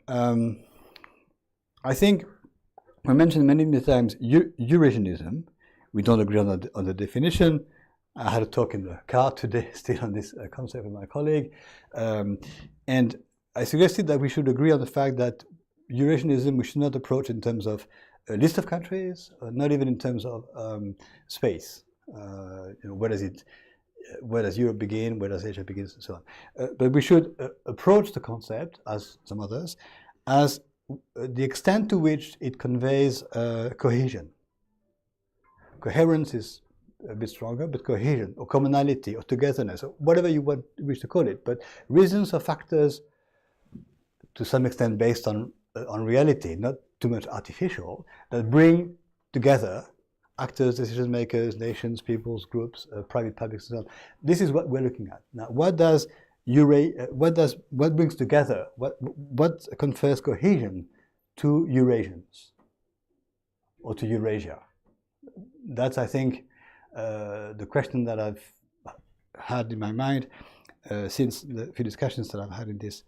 I think I mentioned many times Eurasianism. We don't agree on the definition. I had a talk in the car today still on this concept with my colleague, and I suggested that we should agree on the fact that Eurasianism we should not approach in terms of a list of countries, not even in terms of space. Where does Europe begin, where does Asia begin, and so on. But we should approach the concept, as some others, as the extent to which it conveys cohesion. Coherence is a bit stronger, but cohesion or commonality or togetherness, or whatever you wish to call it, but reasons or factors to some extent based on reality, not too much artificial, that bring together actors, decision makers, nations, peoples, groups, private publics, and so on. This is what we're looking at. Now, what brings together, what confers cohesion to Eurasians or to Eurasia? That's, I think, the question that I've had in my mind since the few discussions that I've had in this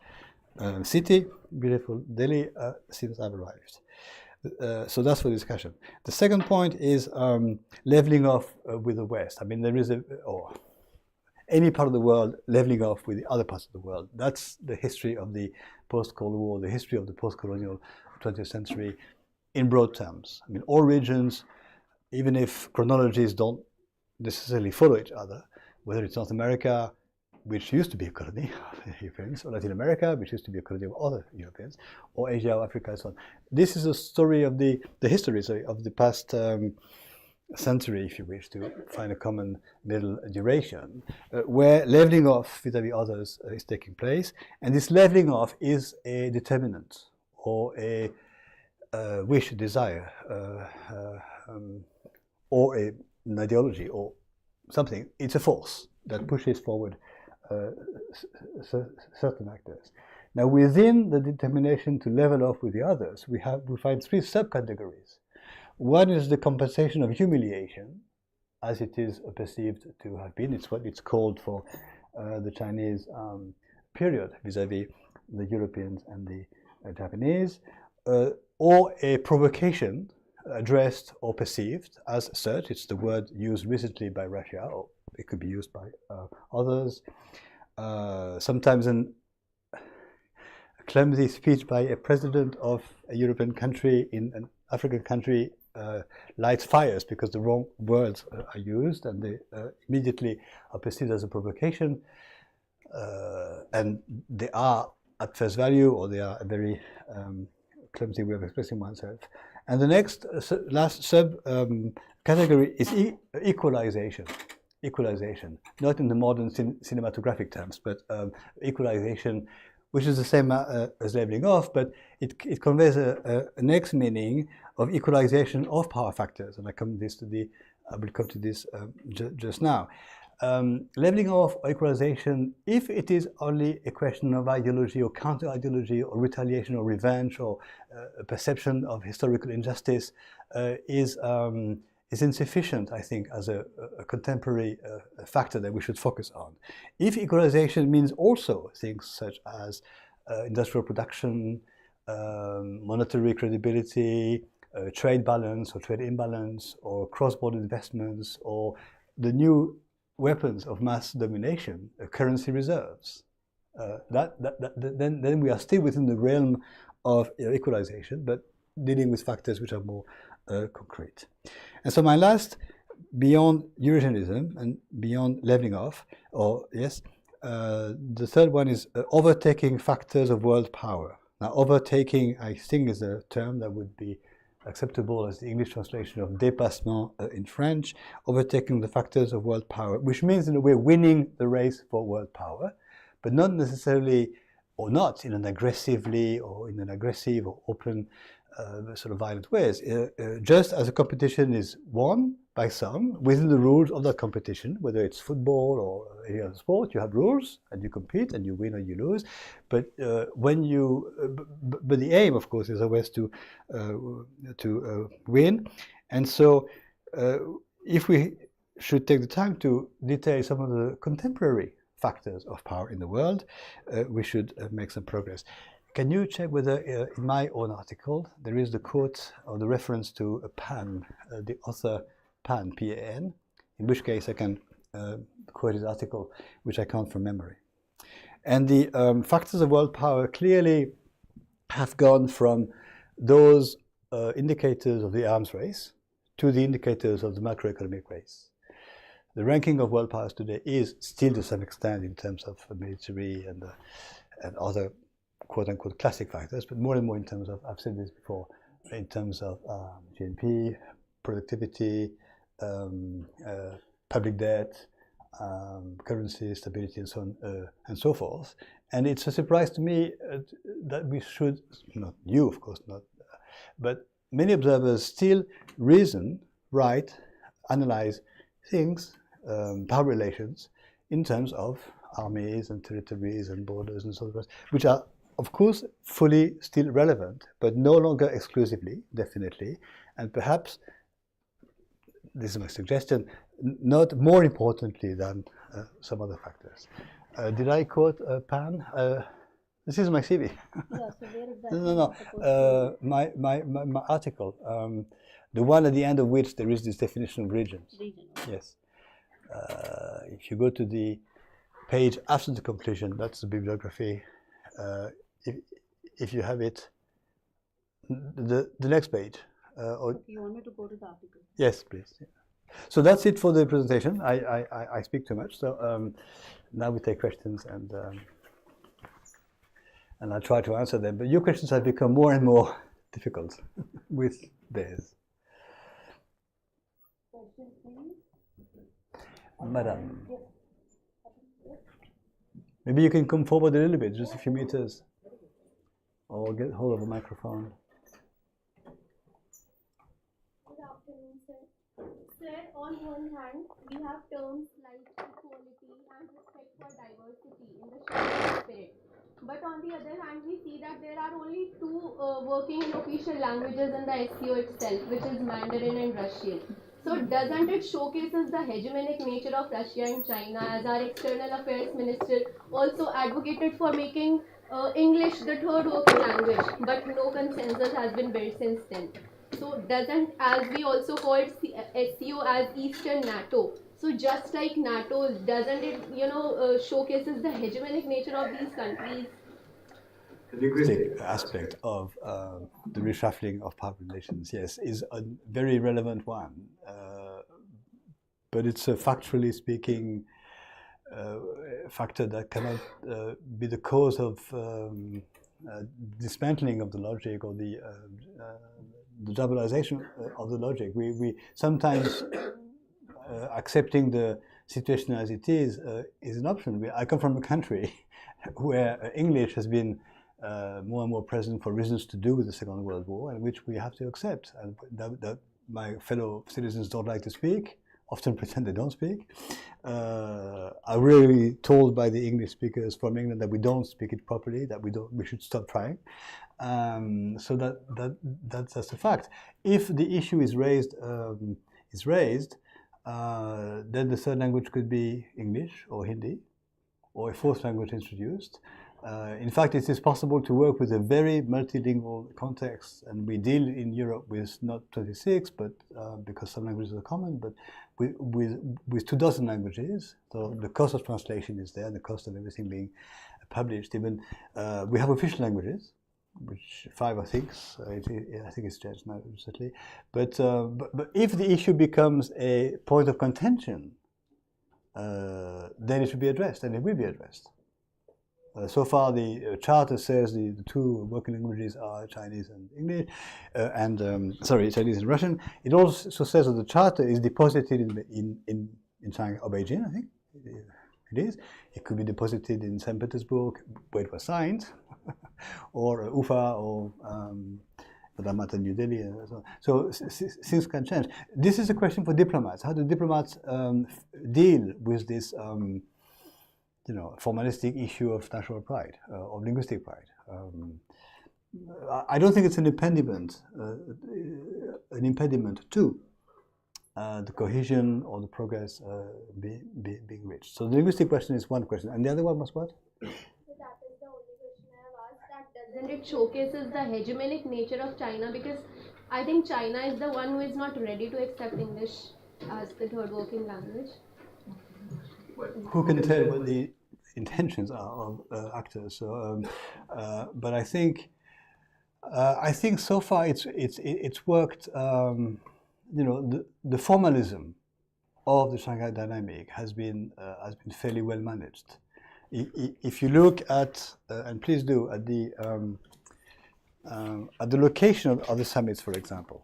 city, beautiful Delhi, since I've arrived. So that's for discussion. The second point is leveling off with the West. I mean, there is or any part of the world leveling off with the other parts of the world. That's the history of the post-Cold War, the history of the post-colonial 20th century in broad terms. I mean, all regions, even if chronologies don't necessarily follow each other, whether it's North America, which used to be a colony of Europeans, or Latin America, which used to be a colony of other Europeans, or Asia or Africa and so on. This is a story of the history of the past century, if you wish, to find a common middle duration, where leveling off vis-à-vis others is taking place, and this leveling off is a determinant, or a wish, a desire, or an ideology, or something. It's a force that pushes forward certain actors. Now, within the determination to level off with the others, we find three subcategories. One is the compensation of humiliation, as it is perceived to have been. It's what it's called for the Chinese period vis-à-vis the Europeans and the Japanese, or a provocation addressed or perceived as such. It's the word used recently by Russia, or it could be used by others. Sometimes a clumsy speech by a president of a European country in an African country lights fires because the wrong words are used, and they immediately are perceived as a provocation, and they are at face value, or they are a very clumsy way of expressing oneself. And the next last category is equalization. Equalization, not in the modern cinematographic terms, but equalization, which is the same as leveling off, but it conveys a next meaning of equalization of power factors, and I will come to this just now. Leveling off or equalization, if it is only a question of ideology or counter-ideology or retaliation or revenge or a perception of historical injustice, is insufficient, I think, as a contemporary factor that we should focus on. If equalization means also things such as industrial production, monetary credibility, trade balance or trade imbalance, or cross-border investments, or the new weapons of mass domination, currency reserves, then we are still within the realm of equalization, but dealing with factors which are more concrete. And so my last, beyond Eurasianism and beyond leveling off, the third one is overtaking factors of world power. Now, overtaking, I think, is a term that would be acceptable as the English translation of dépassement in French, overtaking the factors of world power, which means in a way winning the race for world power, but not necessarily, or not in an aggressive or open sort of violent ways. Just as a competition is won, by some within the rules of that competition, whether it's football or any other sport. You have rules and you compete and you win or you lose. But when you, but the aim, of course, is always to win. And so, if we should take the time to detail some of the contemporary factors of power in the world, we should make some progress. Can you check whether in my own article there is the quote or the reference to Pan, the author Pan, P-A-N, in which case I can quote his article, which I can't from memory. And the factors of world power clearly have gone from those indicators of the arms race to the indicators of the macroeconomic race. The ranking of world powers today is still to some extent in terms of military and other quote-unquote classic factors, but more and more in terms of, I've said this before, in terms of GNP, productivity, public debt, currency stability, and so on and so forth. And it's a surprise to me that we should, not you of course, not, but many observers still reason, write, analyze things, power relations, in terms of armies and territories and borders and so forth, which are of course fully still relevant, but no longer exclusively, definitely, and perhaps, this is my suggestion, not more importantly than some other factors. Did I quote Pan? This is my CV. Yeah, so where exactly? No. My article, the one at the end of which there is this definition of regions. Region. Yes. If you go to the page after the conclusion, that's the bibliography. If you have it, the next page. Or, You want me to go to the article? Yes, please. Yeah. So that's it for the presentation. I speak too much. So now we take questions and I'll try to answer them. But your questions have become more and more difficult with theirs. Questions, please. Madam. Maybe you can come forward a little bit, just a few meters, or get hold of a microphone. Good afternoon, sir. Sir, on one hand, we have terms like equality and respect for diversity in the Sharia spirit. But on the other hand, we see that there are only two working in official languages in the SCO itself, which is Mandarin and Russian. So doesn't it showcases the hegemonic nature of Russia and China, as our external affairs minister also advocated for making English the third working language, but no consensus has been built since then. So doesn't, as we also call it SCO as Eastern NATO, so just like NATO, doesn't it, showcases the hegemonic nature of these countries? The linguistic aspect of the reshuffling of power relations, yes, is a very relevant one. But it's a factually speaking factor that cannot be the cause of dismantling of the logic or the doubleization of the logic. We sometimes accepting the situation as it is an option. I come from a country where English has been more and more present for reasons to do with the Second World War, and which we have to accept, and that my fellow citizens don't like to speak, often pretend they don't speak. Are really told by the English speakers from England that we don't speak it properly, that we should stop trying. So that's a fact. If the issue is raised, then the third language could be English or Hindi, or a fourth language introduced. In fact, it is possible to work with a very multilingual context, and we deal in Europe with not 26, but because some languages are common, but with 24 languages. So the cost of translation is there, the cost of everything being published. Even we have official languages, which 5 or 6. I think it's changed now recently. But if the issue becomes a point of contention, then it should be addressed, and it will be addressed. So far, the charter says the two working languages are Chinese and English, Chinese and Russian. It also says that the charter is deposited in Shanghai or Beijing, I think it is. It could be deposited in St. Petersburg, where it was signed, or Ufa, or for that matter, New Delhi. And so on. So things can change. This is a question for diplomats. How do diplomats deal with this, formalistic issue of national pride, of linguistic pride? I don't think it's an impediment to the cohesion or the progress being reached. So the linguistic question is one question, and the other one was what? So that is the only question I have asked. That doesn't it showcases the hegemonic nature of China? Because I think China is the one who is not ready to accept English as the third working language. Who can tell what the intentions are of actors? So, but I think so far it's worked. The formalism of the Shanghai dynamic has been fairly well managed. If you look at and please do at the location of the summits, for example,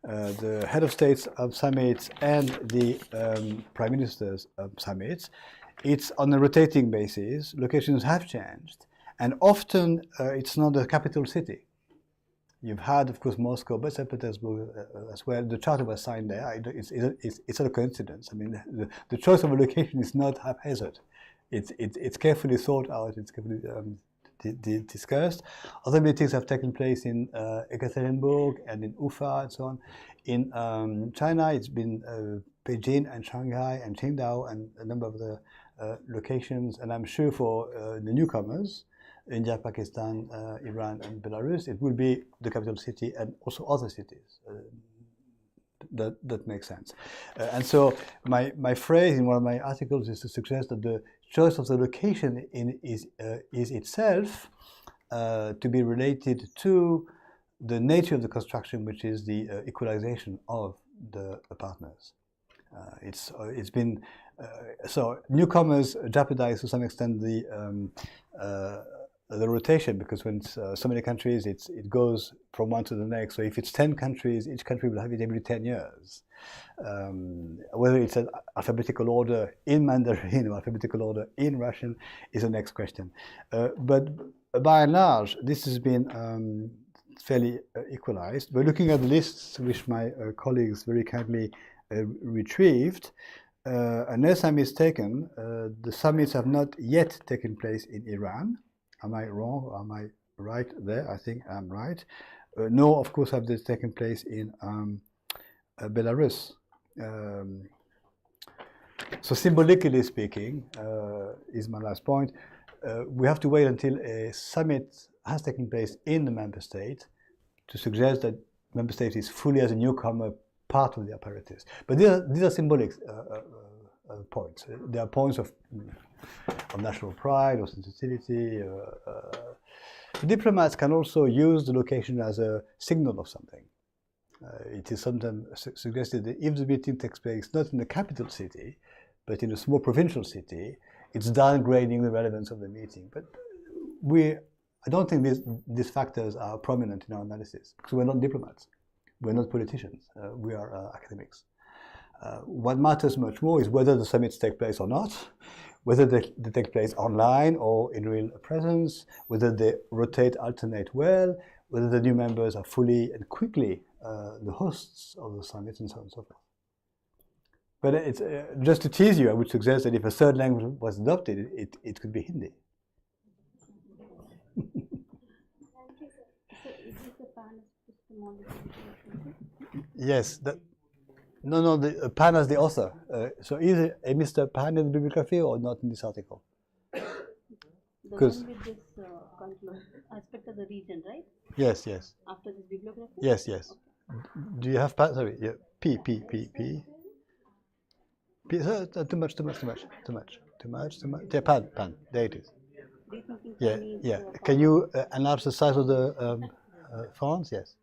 the head of states of summits and the prime ministers of summits, it's on a rotating basis. Locations have changed, and often it's not the capital city. You've had, of course, Moscow, but St. Petersburg as well. The charter was signed there. It's not a coincidence. I mean, the choice of a location is not haphazard. It's carefully thought out. It's carefully discussed. Other meetings have taken place in Ekaterinburg and in Ufa and so on. In China, it's been Beijing and Shanghai and Qingdao and a number of the locations. And I'm sure for the newcomers, India, Pakistan, Iran, and Belarus, it will be the capital city and also other cities. That makes sense. And so my phrase in one of my articles is to suggest that the choice of the location is itself to be related to the nature of the construction, which is the equalization of the partners. It's been so newcomers jeopardize to some extent the rotation, because when so many countries, it goes from one to the next. So if it's 10 countries, each country will have it every 10 years. Whether it's an alphabetical order in Mandarin or alphabetical order in Russian is the next question. But by and large, this has been fairly equalized. But looking at the lists, which my colleagues very kindly retrieved, unless I'm mistaken, the summits have not yet taken place in Iran. Am I wrong or am I right there? I think I'm right. Nor, of course, have they taken place in Belarus. So symbolically speaking, is my last point, we have to wait until a summit has taken place in the member state to suggest that member state is fully as a newcomer part of the apparatus. But these are symbolic points. They are points of national pride or sensitivity. Diplomats can also use the location as a signal of something. It is sometimes suggested that if the meeting takes place not in the capital city, but in a small provincial city, it's downgrading the relevance of the meeting. But I don't think these factors are prominent in our analysis, because we're not diplomats. We're not politicians. We are academics. What matters much more is whether the summits take place or not, whether they take place online or in real presence, whether they rotate, alternate well, whether the new members are fully and quickly the hosts of the summits, and so on and so forth. But it's, just to tease you, I would suggest that if a third language was adopted, it could be Hindi. So is this a pan epistemology? Yes. No, the Pan as the author. So is a Mr. Pan in the bibliography or not in this article? The one with this aspect of the region, right? Yes. After this bibliography? Yes. Okay. Do you have Pan? Sorry, yeah. P. Too much. Yeah, Pan. There it is. Rethinking Yeah. Chinese, Can you enlarge the size of the fonts? Yes.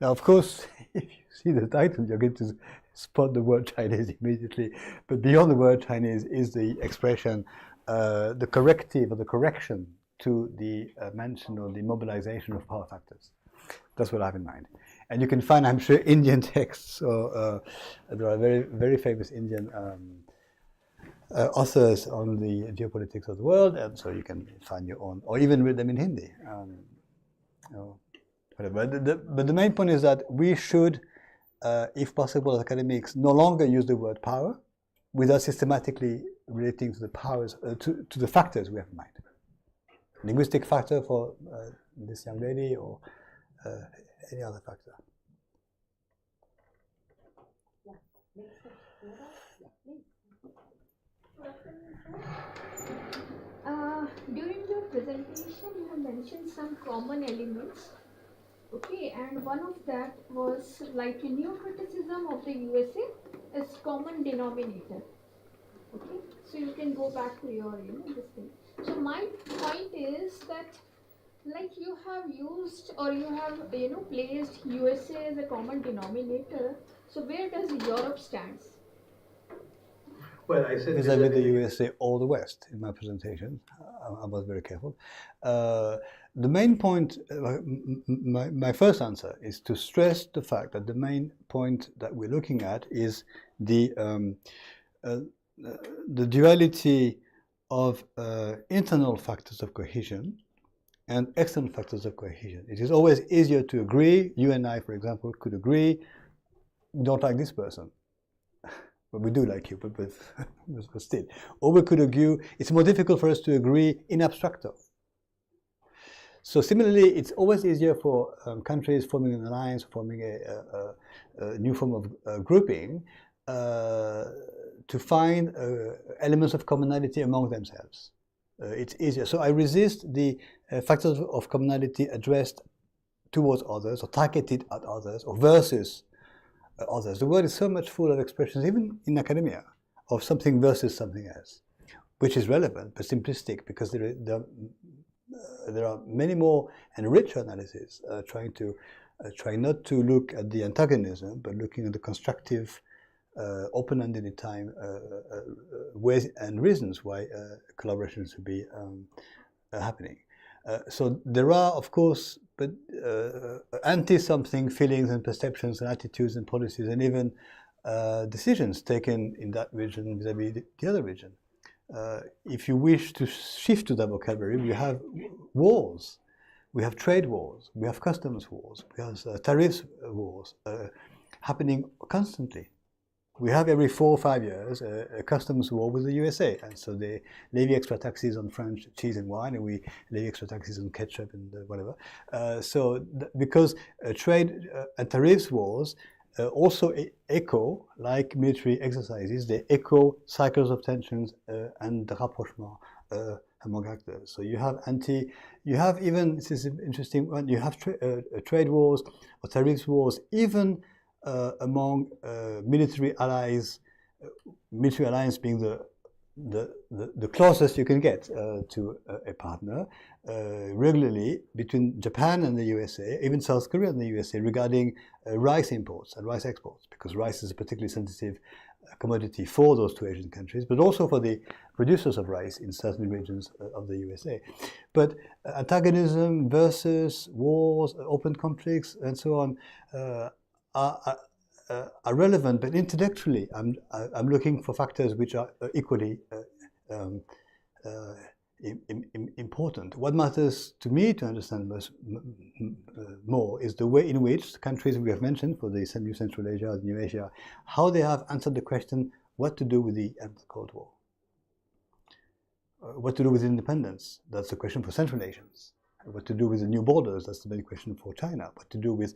Now, of course, if you see the title, you're going to spot the word Chinese immediately. But beyond the word Chinese is the expression, the corrective or the correction to the mention or the mobilization of power factors. That's what I have in mind. And you can find, I'm sure, Indian texts. Or there are very, very famous Indian authors on the geopolitics of the world, and so you can find your own, or even read them in Hindi. You know, whatever. But the main point is that we should, if possible, as academics, no longer use the word power without systematically relating to the powers, to the factors we have in mind. Linguistic factor for this young lady, or any other factor. Yeah. Next question. Yeah, please. During your presentation, you have mentioned some common elements. Okay, and one of that was like a new criticism of the USA is common denominator. Okay, so you can go back to your, this thing. So my point is that, like you have used or you have, placed USA as a common denominator. So where does Europe stands? Well, I said vis-à-vis the USA or the West in my presentation. I was very careful. The main point, my first answer is to stress the fact that the main point that we're looking at is the duality of internal factors of cohesion and external factors of cohesion. It is always easier to agree. You and I, for example, could agree, we don't like this person. But we do like you, but still. Or we could argue, it's more difficult for us to agree in abstracto. So similarly, it's always easier for countries forming an alliance, forming a new form of grouping, to find elements of commonality among themselves. It's easier. So I resist the factors of commonality addressed towards others, or targeted at others, or versus others. The world is so much full of expressions, even in academia, of something versus something else, which is relevant but simplistic, because there are many more and richer analyses trying not to look at the antagonism, but looking at the constructive, open-ended in time ways and reasons why collaboration should be happening. So there are, of course, but anti-something feelings and perceptions and attitudes and policies and even decisions taken in that region vis-à-vis the other region. If you wish to shift to that vocabulary, we have wars, we have trade wars, we have customs wars, we have tariffs wars happening constantly. We have every 4 or 5 years a customs war with the USA, and so they levy extra taxes on French cheese and wine, and we levy extra taxes on ketchup and whatever. Because trade and tariffs wars also echo, like military exercises, they echo cycles of tensions and rapprochement among actors. So you have even, this is an interesting one, you have trade wars or tariffs wars, even among military allies, military alliance being the closest you can get to a partner, regularly between Japan and the USA, even South Korea and the USA, regarding rice imports and rice exports, because rice is a particularly sensitive commodity for those two Asian countries, but also for the producers of rice in certain regions of the USA. But antagonism versus wars, open conflicts, and so on, are relevant, but intellectually, I'm looking for factors which are equally important. What matters to me to understand more is the way in which the countries we have mentioned for the New Central Asia, New Asia, how they have answered the question what to do with the end of the Cold War. What to do with independence? That's the question for Central Asians. What to do with the new borders? That's the main question for China. What to do with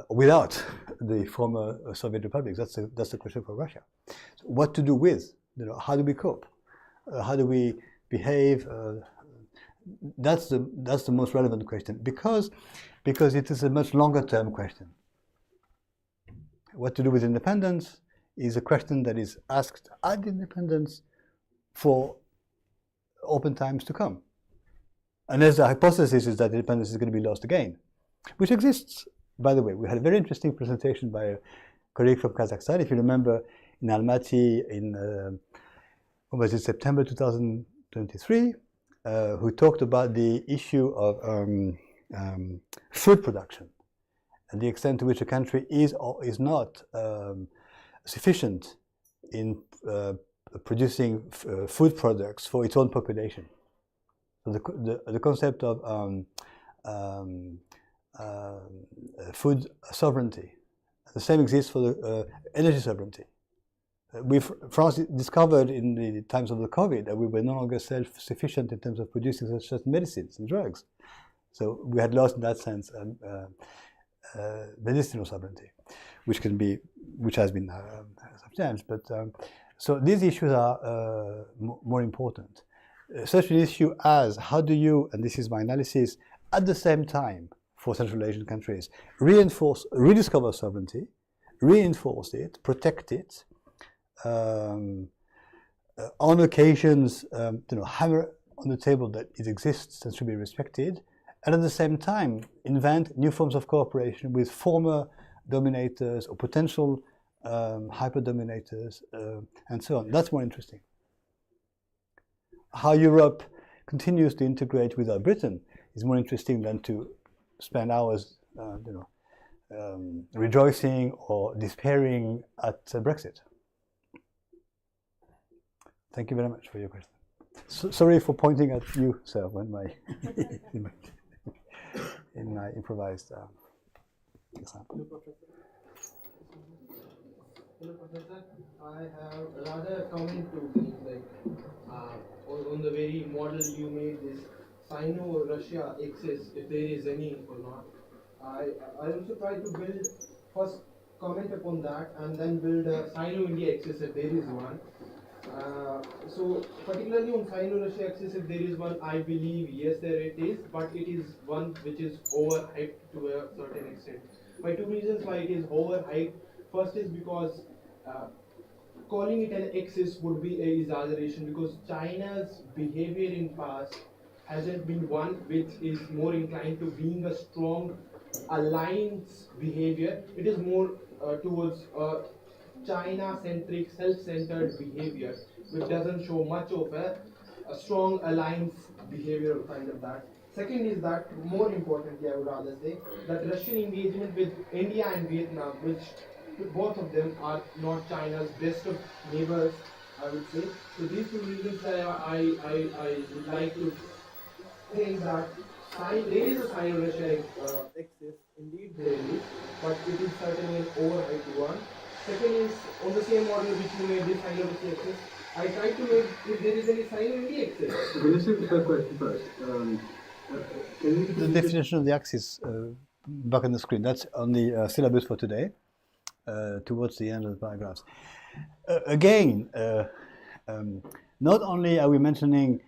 without the former Soviet republics? That's the question for Russia. So what to do with? How do we cope? How do we behave? That's the most relevant question, because it is a much longer term question. What to do with independence is a question that is asked at independence for open times to come. Unless the hypothesis is that independence is going to be lost again, which exists. By the way, we had a very interesting presentation by a colleague from Kazakhstan, if you remember, in Almaty in September 2023, who talked about the issue of food production and the extent to which a country is or is not sufficient in producing food products for its own population. So the concept of food sovereignty, the same exists for the energy sovereignty. France discovered in the times of the COVID that we were no longer self-sufficient in terms of producing such as medicines and drugs. So we had lost in that sense medicinal sovereignty, which has been substantial. But so these issues are more important. Such an issue as how do you, and this is my analysis, at the same time for Central Asian countries, rediscover sovereignty, reinforce it, protect it, on occasions, hammer on the table that it exists and should be respected, and at the same time invent new forms of cooperation with former dominators or potential hyper-dominators, and so on. That's more interesting. How Europe continues to integrate without Britain is more interesting than to spend hours, rejoicing or despairing at Brexit. Thank you very much for your question. Sorry for pointing at you, sir, when in my improvised example. Hello, Professor. I have another comment to make, on the very model you made, this Sino-Russia axis, if there is any or not. I also try to build, first comment upon that, and then build a Sino-India axis if there is one. So particularly on Sino-Russia axis, if there is one, I believe yes, there it is, but it is one which is overhyped to a certain extent. By two reasons why it is overhyped. First is because calling it an axis would be a exaggeration, because China's behavior in past hasn't been one which is more inclined to being a strong alliance behavior. It is more towards China-centric, self-centered behavior, which doesn't show much of a strong alliance behavior kind of that. Second is that, more importantly, I would rather say, that Russian engagement with India and Vietnam, which both of them are not China's best of neighbors, I would say. So these two reasons I would like to think that there is a Sino-Russia axis, indeed there is, but it is certainly an overhyped one. Second is, on the same model which you made, this Sino-Russia axis, I tried to make if there is any Sino-India axis. Okay, let's take the first question first. The definition of the axis back on the screen, that's on the syllabus for today, towards the end of the paragraphs. Again, not only are we mentioning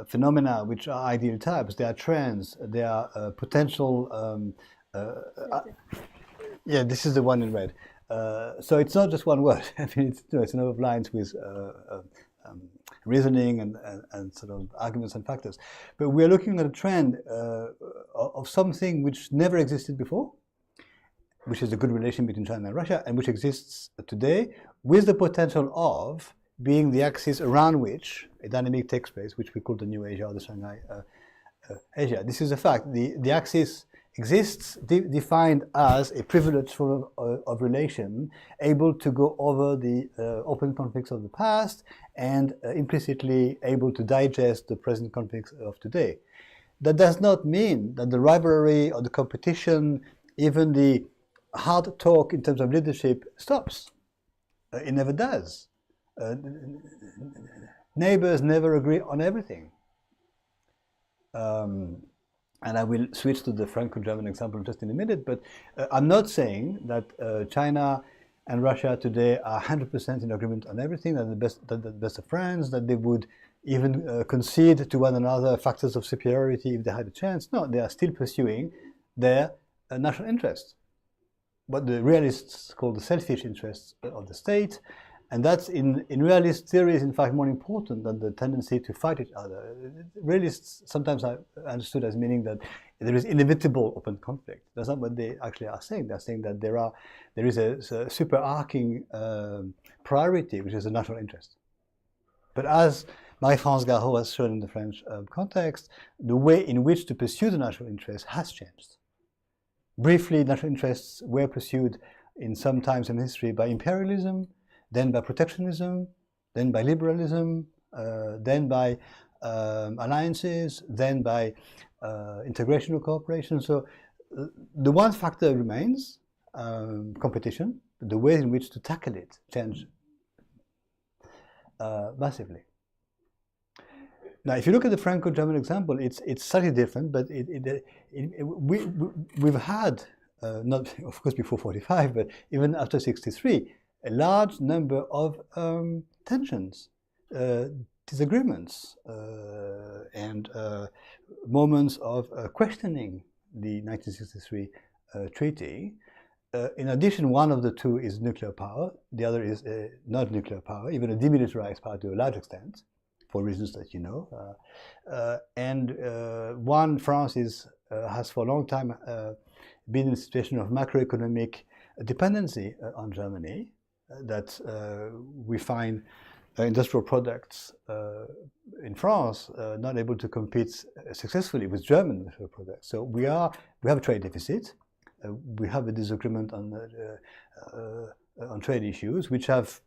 phenomena which are ideal types, they are trends, they are potential. Yeah, this is the one in red. So it's not just one word. I mean, it's a number of lines with reasoning and sort of arguments and factors. But we are looking at a trend of something which never existed before, which is a good relation between China and Russia, and which exists today, with the potential of being the axis around which a dynamic takes place, which we call the New Asia or the Shanghai Asia. This is a fact. The axis exists defined as a privileged form of relation, able to go over the open conflicts of the past and implicitly able to digest the present conflicts of today. That does not mean that the rivalry or the competition, even the hard talk in terms of leadership, stops. It never does. Neighbors never agree on everything. And I will switch to the Franco-German example just in a minute, but I'm not saying that China and Russia today are 100% in agreement on everything, that they're the best of friends, that they would even concede to one another factors of superiority if they had a chance. No, they are still pursuing their national interests, what the realists call the selfish interests of the state. And that's in realist theory is in fact more important than the tendency to fight each other. Realists sometimes are understood as meaning that there is inevitable open conflict. That's not what they actually are saying. They're saying that there is a superarching priority, which is the national interest. But as Marie-France Garot has shown in the French context, the way in which to pursue the national interest has changed. Briefly, national interests were pursued in some times in history by imperialism, then by protectionism, then by liberalism, then by alliances, then by integration or cooperation. So the one factor remains, competition. The way in which to tackle it change massively. Now, if you look at the Franco-German example, it's slightly different, but we've had, not of course before 45, but even after 63, a large number of tensions, disagreements, and moments of questioning the 1963 treaty. In addition, one of the two is nuclear power, the other is not nuclear power, even a demilitarized power to a large extent, for reasons that you know. One, France has for a long time been in a situation of macroeconomic dependency on Germany, that we find industrial products in France not able to compete successfully with German industrial products. So we have a trade deficit. We have a disagreement on trade issues, which have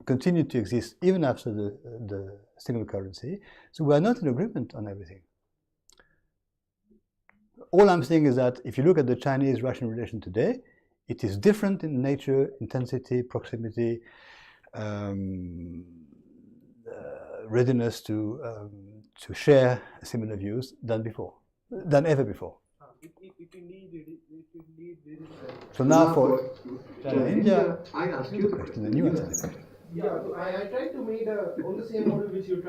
continued to exist even after the single currency. So we are not in agreement on everything. All I'm saying is that if you look at the Chinese-Russian relation today, it is different in nature, intensity, proximity, readiness to share similar views than ever before. So now for China and India, I ask you the question, and you answer the question. Yeah, I tried to make on the same model which you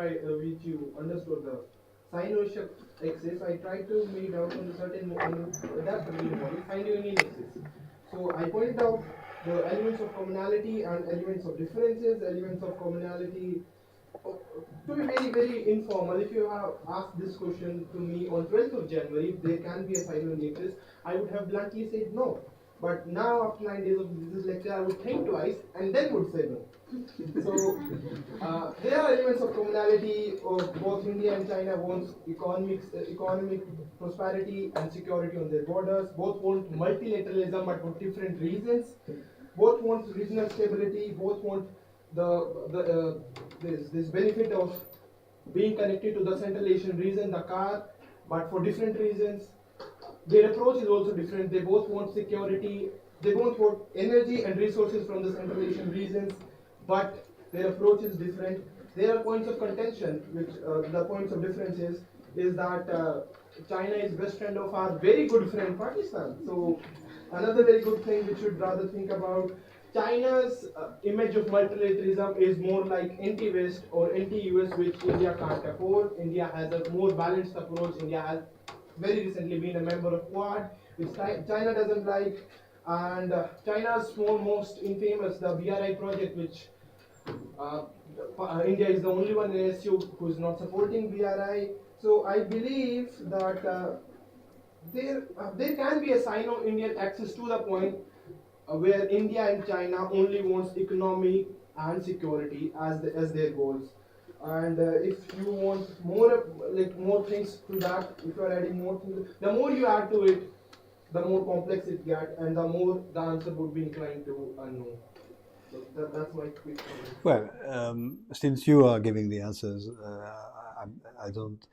understood, the Sino-Russian axis. I tried to make out on the certain model, that particular model, Sino-Indian axis. So I pointed out the elements of commonality and elements of differences, elements of commonality. To be very, very informal, if you have asked this question to me on 12th of January, if there can be a Sino-Indian axis, I would have bluntly said no. But now, after 9 days of this lecture, I would think twice and then would say no. So, there are elements of commonality of both India and China wants economic prosperity and security on their borders. Both want multilateralism, but for different reasons. Both want regional stability. Both want this benefit of being connected to the Central Asian region, the car, but for different reasons. Their approach is also different. They both want security. They both want energy and resources from the Central Asian regions, but their approach is different. There are points of contention, which the points of difference is that China is best friend of our very good friend Pakistan. So another very good thing we should rather think about. China's image of multilateralism is more like anti-West or anti-US, which India can't afford. India has a more balanced approach. India has very recently been a member of Quad, which China doesn't like. And China's most infamous, the BRI project, which India is the only one in SU who is not supporting BRI. So I believe that there can be a Sino-Indian axis to the point where India and China only wants economy and security as their goals. And if you want more things to that, if you are adding more things, the more you add to it, the more complex it gets, and the more the answer would be inclined to unknown. So that's my quick comment. Well, since you are giving the answers, I don't.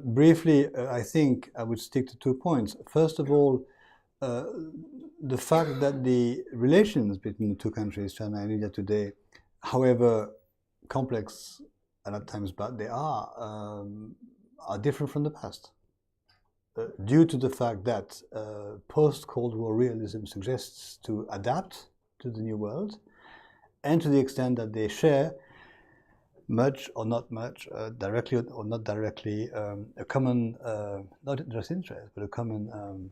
Briefly, I think I would stick to 2 points. First of all, the fact that the relations between the two countries, China and India today, however complex and at times bad they are different from the past. Due to the fact that post-Cold War realism suggests to adapt to the new world, and to the extent that they share much or not much, directly or not directly, a common, not just interest, but a common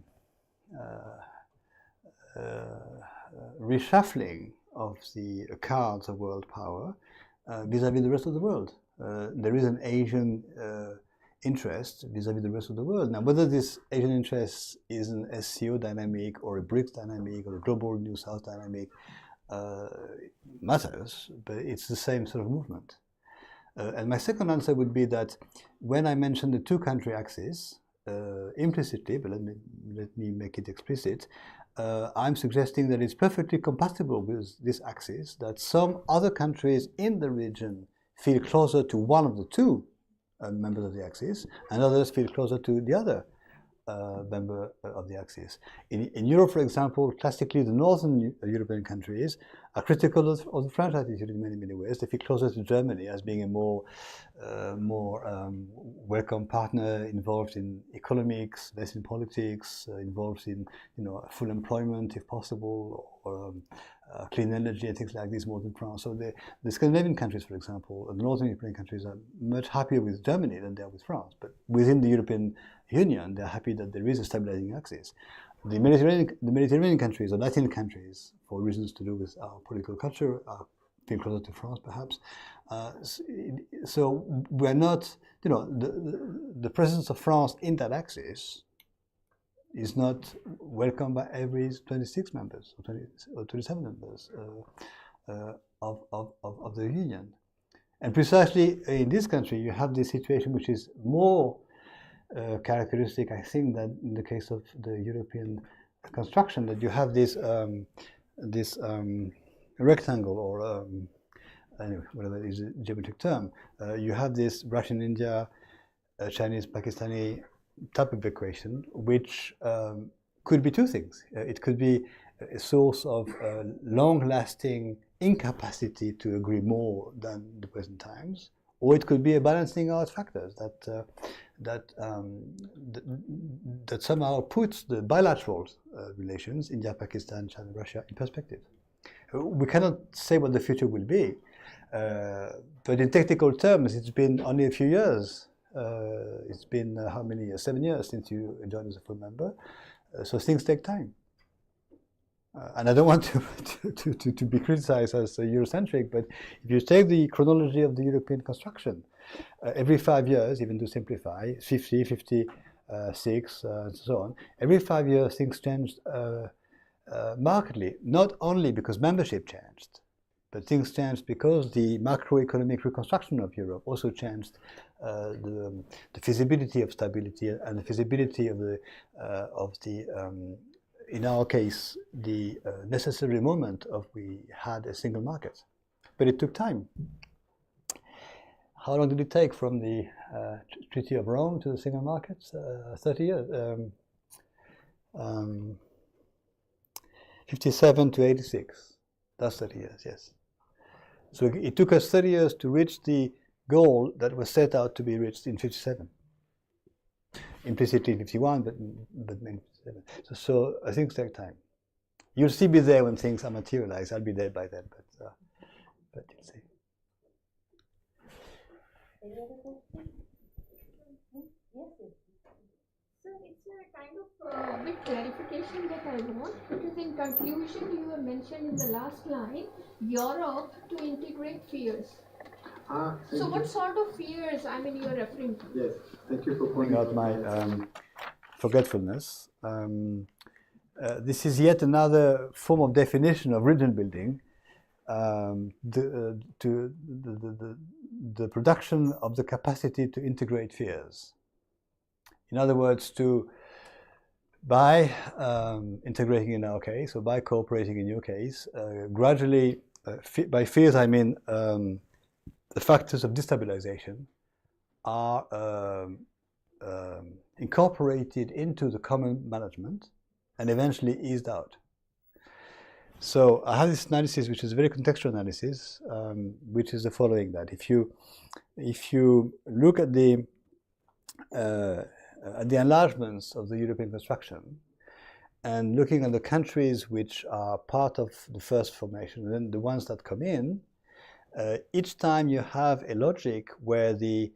reshuffling of the cards of world power vis-à-vis the rest of the world. There is an Asian interest vis-à-vis the rest of the world. Now, whether this Asian interest is an SCO dynamic or a BRICS dynamic or a global New South dynamic matters, but it's the same sort of movement. And my second answer would be that when I mentioned the two-country axis, implicitly, but let me make it explicit, I'm suggesting that it's perfectly compatible with this axis, that some other countries in the region feel closer to one of the two members of the axis, and others feel closer to the other member of the axis. In Europe, for example, classically the northern European countries are critical of the French attitude in many ways. They feel closer to Germany as being a more welcome partner, involved in economics, less in politics, involved in full employment if possible, or clean energy and things like this more than France. So the Scandinavian countries, for example, the northern European countries are much happier with Germany than they are with France. But within the European Union, they're happy that there is a stabilizing axis. The Mediterranean countries, or Latin countries, for reasons to do with our political culture, feel closer to France, perhaps. So we're not, the presence of France in that axis is not welcomed by every 26 members or 27 members of the Union. And precisely in this country, you have this situation which is more characteristic, I think, than in the case of the European construction, that you have this rectangle, or anyway, whatever is a geometric term. You have this Russian-India, Chinese, Pakistani type of equation, which could be two things. It could be a source of long-lasting incapacity to agree more than the present times, or it could be a balancing out factors that somehow puts the bilateral relations, India, Pakistan, China, Russia, in perspective. We cannot say what the future will be, but in technical terms, it's been only a few years. It's been how many years? 7 years since you joined as a full member. So things take time. And I don't want to be criticized as Eurocentric, but if you take the chronology of the European construction, every 5 years, even to simplify, 50, 56, and so on, every 5 years things changed markedly, not only because membership changed, but things changed because the macroeconomic reconstruction of Europe also changed the feasibility of stability and the feasibility of the in our case, the necessary moment of we had a single market. But it took time. How long did it take from the Treaty of Rome to the single market? 30 years. 57 to 86. That's 30 years, yes. So it took us 30 years to reach the goal that was set out to be reached in 57. Implicitly in 51, but mainly 57. So things take time. You'll still be there when things are materialized. I'll be there by then, but you'll see. Any other questions? Yes. So it's a kind of bit clarification that I want, because in conclusion you have mentioned in the last line Europe to integrate fears. So what sort of fears, I mean, you are referring to? Yes, thank you for Pointing pointing out my forgetfulness. This is yet another form of definition of region building, the production of the capacity to integrate fears. In other words, by integrating in our case, or by cooperating in your case, gradually, by fears I mean the factors of destabilization are incorporated into the common management and eventually eased out. So I have this analysis, which is a very contextual analysis, which is the following: that if you look at the enlargements of the European construction, and looking at the countries which are part of the first formation, and then the ones that come in, each time you have a logic where the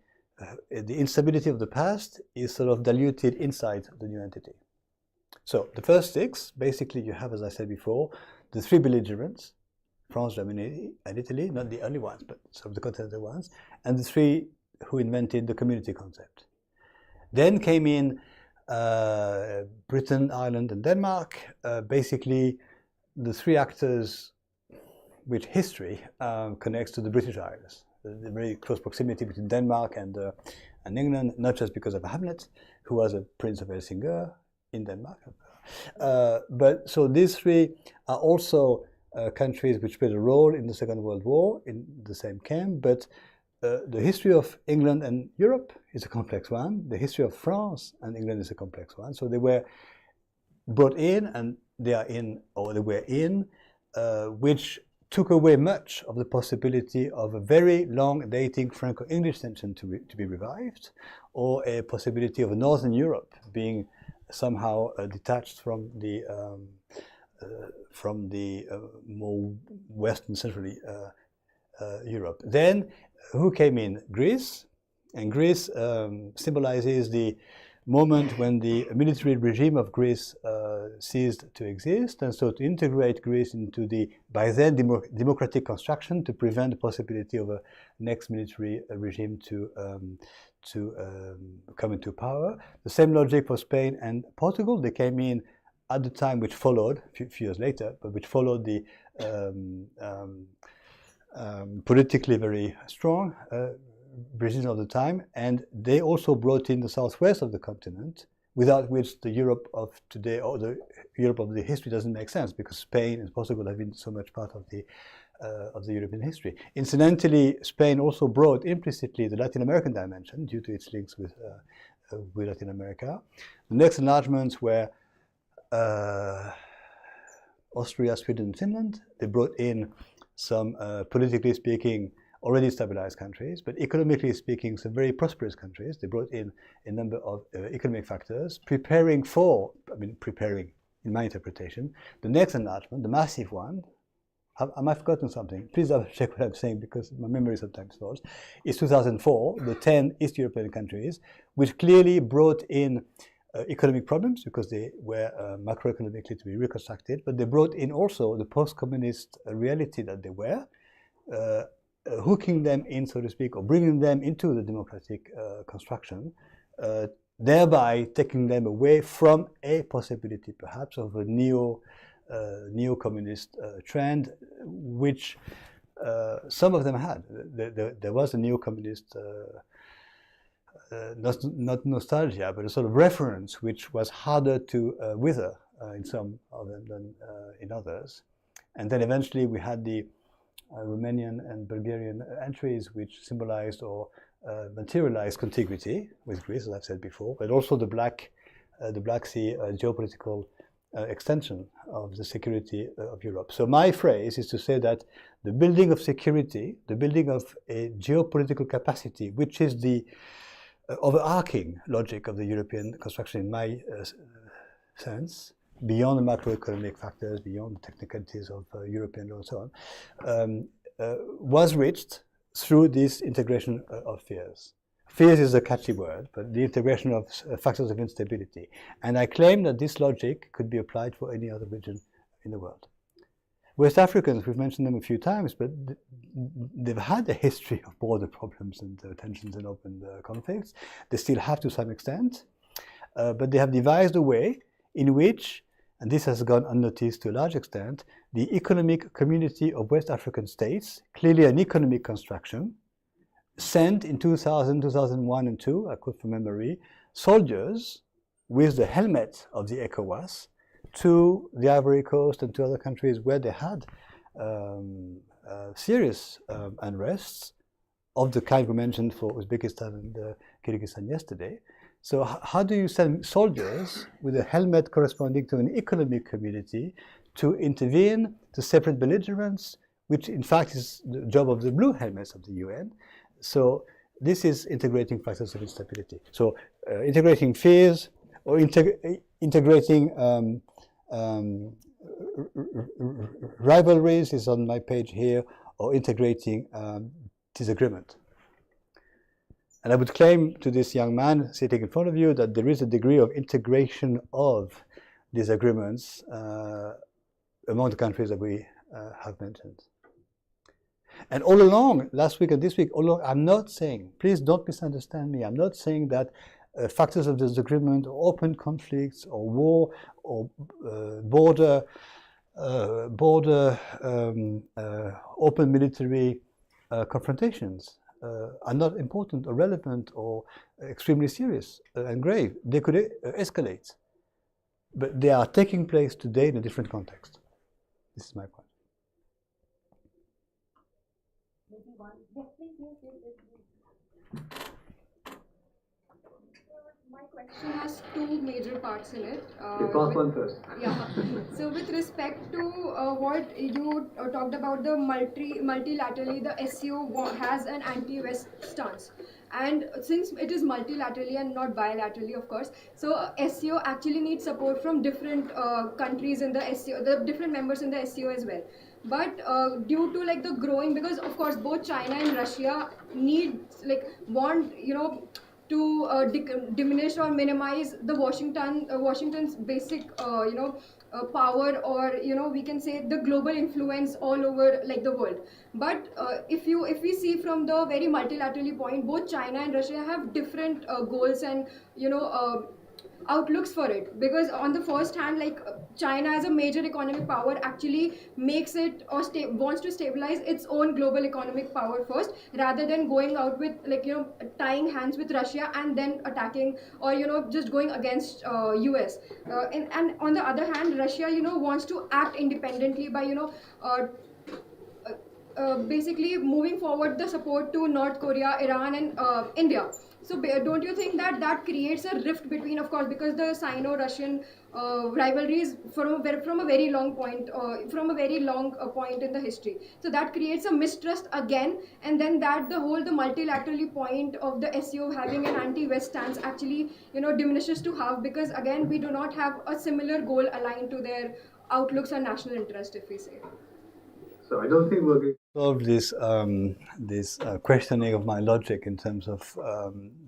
instability of the past is sort of diluted inside the new entity. So the first six, basically you have, as I said before, the three belligerents, France, Germany, and Italy, not the only ones, but some of the continental ones, and the three who invented the community concept. Then came in Britain, Ireland, and Denmark, basically the three actors which history connects to the British Isles. the very close proximity between Denmark and England, not just because of Hamlet, who was a Prince of Helsingør in Denmark. But so these three are also countries which played a role in the Second World War in the same camp, but the history of England and Europe is a complex one. The history of France and England is a complex one. So they were brought in, and they are in, or they were in, which took away much of the possibility of a very long-dating Franco-English tension to be revived, or a possibility of Northern Europe being somehow detached from the more Western centrally Europe. Then, who came in? Greece, and Greece symbolizes the moment when the military regime of Greece ceased to exist, and so to integrate Greece into the, by then, democratic construction to prevent the possibility of a next military regime to come into power. The same logic for Spain and Portugal. They came in at the time which followed, a few years later, but which followed the politically very strong regime of the time, and they also brought in the southwest of the continent, without which the Europe of today, or the Europe of the history, doesn't make sense, because Spain and Portugal have been so much part of the European history. Incidentally, Spain also brought implicitly the Latin American dimension due to its links with Latin America. The next enlargements were Austria, Sweden, and Finland. They brought in some, politically speaking, already stabilized countries, but economically speaking, some very prosperous countries. They brought in a number of economic factors, preparing, in my interpretation, the next enlargement, the massive one. Am I forgotten something? Please double check what I'm saying, because my memory sometimes fails. It's 2004, the 10 East European countries, which clearly brought in economic problems, because they were macroeconomically to be reconstructed, but they brought in also the post-communist reality that they were, hooking them in, so to speak, or bringing them into the democratic construction, thereby taking them away from a possibility, perhaps, of a neo-communist trend, which some of them had. There was a neo-communist, not nostalgia, but a sort of reference, which was harder to wither in some of them than in others. And then eventually we had the Romanian and Bulgarian entries, which symbolized or materialized contiguity with Greece, as I've said before, but also the Black Sea geopolitical extension of the security of Europe. So my phrase is to say that the building of security, the building of a geopolitical capacity, which is the overarching logic of the European construction in my sense, beyond the macroeconomic factors, beyond the technicalities of European law and so on, was reached through this integration of fears. Fears is a catchy word, but the integration of factors of instability. And I claim that this logic could be applied for any other region in the world. West Africans, we've mentioned them a few times, but they've had a history of border problems and tensions and open conflicts. They still have to some extent, but they have devised a way in which, and this has gone unnoticed to a large extent, the economic community of West African states, clearly an economic construction, sent in 2000, 2001 and 2002, I quote from memory, soldiers with the helmet of the ECOWAS to the Ivory Coast and to other countries where they had serious unrests of the kind we mentioned for Uzbekistan and Kyrgyzstan yesterday. So how do you send soldiers with a helmet corresponding to an economic community to intervene, to separate belligerents, which in fact is the job of the blue helmets of the UN? So this is integrating factors of instability. So integrating fears, or integrating rivalries is on my page here, or integrating disagreement. And I would claim to this young man sitting in front of you that there is a degree of integration of disagreements among the countries that we have mentioned. And all along, last week and this week, all along, I'm not saying, please don't misunderstand me, I'm not saying that factors of disagreement or open conflicts or war or open military confrontations are not important or relevant or extremely serious and grave. They could escalate, but they are taking place today in a different context. This is my point. Maybe one. Yes, please. My question has two major parts in it. You pass one first. Yeah. So with respect to what you talked about the multilaterally, the SCO has an anti-West stance. And since it is multilaterally and not bilaterally, of course, so SCO actually needs support from different countries in the SCO, the different members in the SCO as well. But due to like the growing, because of course both China and Russia want to diminish or minimize the Washington's basic power, or we can say the global influence all over like the world. But if we see from the very multilaterally point, both China and Russia have different goals and outlooks for it, because on the first hand, like China as a major economic power actually makes it or wants to stabilize its own global economic power first, rather than going out with tying hands with Russia and then attacking or just going against US. And on the other hand, Russia wants to act independently by basically moving forward the support to North Korea, Iran, and India. So don't you think that that creates a rift between, of course, because the Sino-Russian rivalries from a very long point, point in the history. So that creates a mistrust again, and then that the multilaterally point of the SCO having an anti-West stance actually diminishes to half, because again we do not have a similar goal aligned to their outlooks and national interest, if we say. So I don't think we're going solve this questioning of my logic in terms of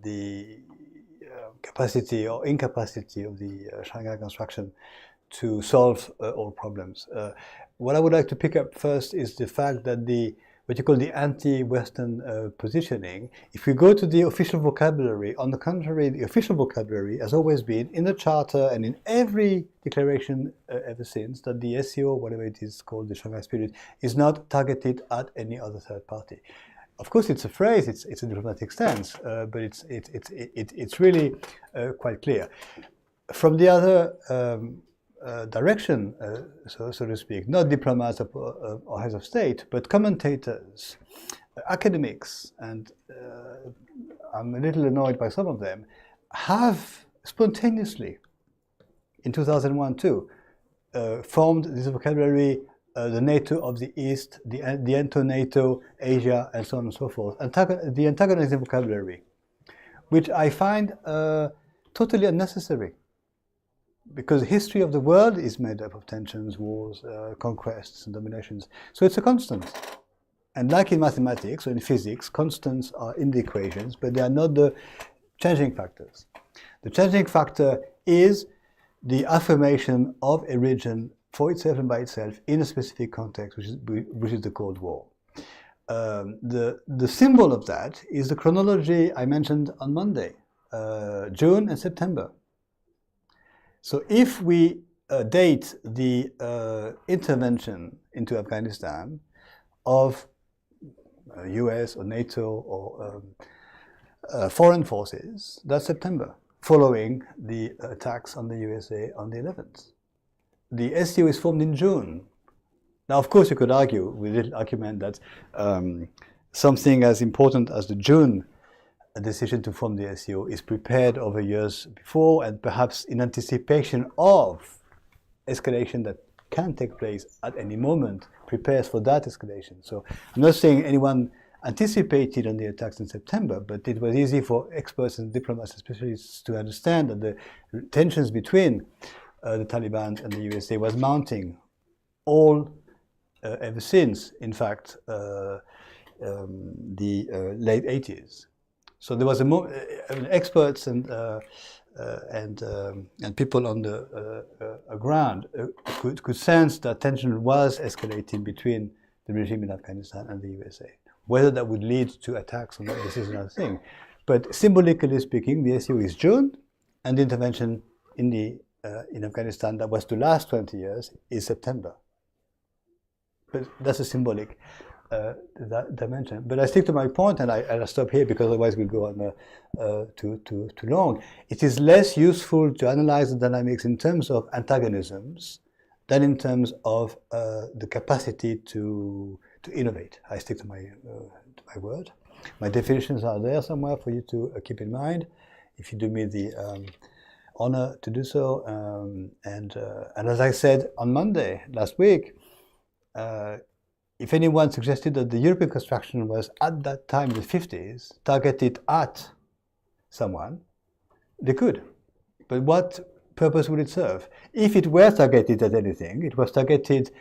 the capacity or incapacity of the Shanghai construction to solve all problems. What I would like to pick up first is the fact that what you call the anti-Western positioning, if we go to the official vocabulary, on the contrary, the official vocabulary has always been in the Charter and in every declaration ever since, that the SCO, whatever it is called, the Shanghai Spirit, is not targeted at any other third party. Of course, it's a phrase, it's a diplomatic stance, but it's really quite clear. From the other direction, so to speak, not diplomats or heads of state, but commentators, academics, and I'm a little annoyed by some of them, have spontaneously, in 2001 too, formed this vocabulary, the NATO of the East, the NATO, Asia, and so on and so forth, the antagonism vocabulary, which I find totally unnecessary. Because the history of the world is made up of tensions, wars, conquests, and dominations. So it's a constant. And like in mathematics or in physics, constants are in the equations, but they are not the changing factors. The changing factor is the affirmation of a region for itself and by itself in a specific context, which is the Cold War. The symbol of that is the chronology I mentioned on Monday, June and September. So if we date the intervention into Afghanistan of US or NATO or foreign forces, that's September, following the attacks on the USA on the 11th. The SCO is formed in June. Now, of course, you could argue with a little argument that something as important as the June decision to form the SCO is prepared over years before, and perhaps in anticipation of escalation that can take place at any moment, prepares for that escalation. So I'm not saying anyone anticipated on the attacks in September, but it was easy for experts and diplomats and specialists to understand that the tensions between the Taliban and the USA was mounting all ever since, in fact, the late 80s. So there was experts and people on the ground could sense that tension was escalating between the regime in Afghanistan and the USA. Whether that would lead to attacks or not, this is another thing. But symbolically speaking, the SCO is June, and the intervention in Afghanistan that was to last 20 years is September. But that's a symbolic. that dimension. But I stick to my point, and I stop here because otherwise we'll go on too long. It is less useful to analyze the dynamics in terms of antagonisms than in terms of the capacity to innovate. I stick to my word. My definitions are there somewhere for you to keep in mind, if you do me the honor to do so. And as I said on Monday last week, if anyone suggested that the European construction was at that time, the 50s, targeted at someone, they could. But what purpose would it serve? If it were targeted at anything, it was targeted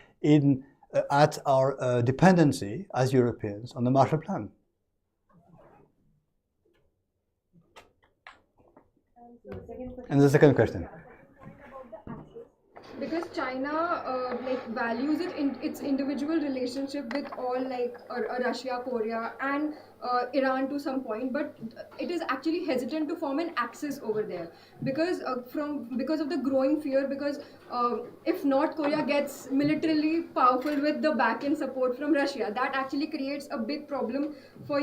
at our dependency as Europeans on the Marshall Plan. And the second question. Because China values its individual relationship with all Russia, Korea, and Iran to some point, but it is actually hesitant to form an axis over there because of the growing fear. Because if North Korea gets militarily powerful with the back-end support from Russia, that actually creates a big problem for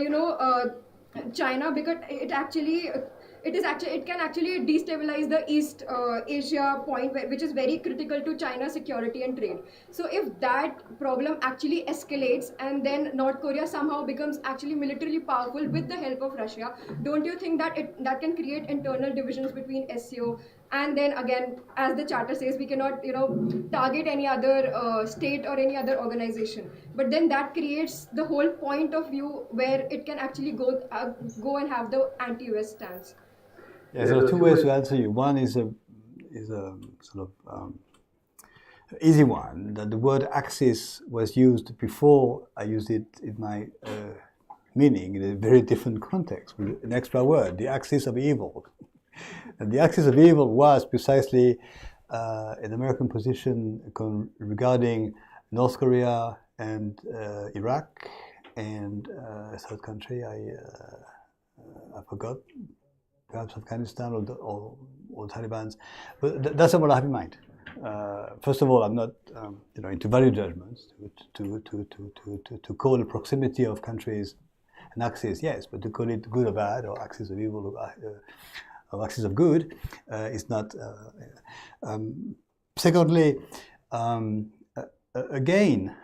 China, because it can actually destabilize the East Asia point, which is very critical to China's security and trade. So if that problem actually escalates and then North Korea somehow becomes actually militarily powerful with the help of Russia, don't you think that that can create internal divisions between SCO? And then again, as the charter says, we cannot target any other state or any other organization. But then that creates the whole point of view where it can actually go and have the anti-US stance. Yeah, there are two ways to answer you. One is a sort of easy one, that the word axis was used before I used it in my meaning in a very different context, with an extra word, the axis of evil. And the axis of evil was precisely an American position regarding North Korea and Iraq and a third country, I forgot, perhaps Afghanistan or Taliban's, but that's what I have in mind. First of all, I'm not into value judgments. To call the proximity of countries an axis, yes, but to call it good or bad, or axis of evil or axis of good, is not. Secondly, again,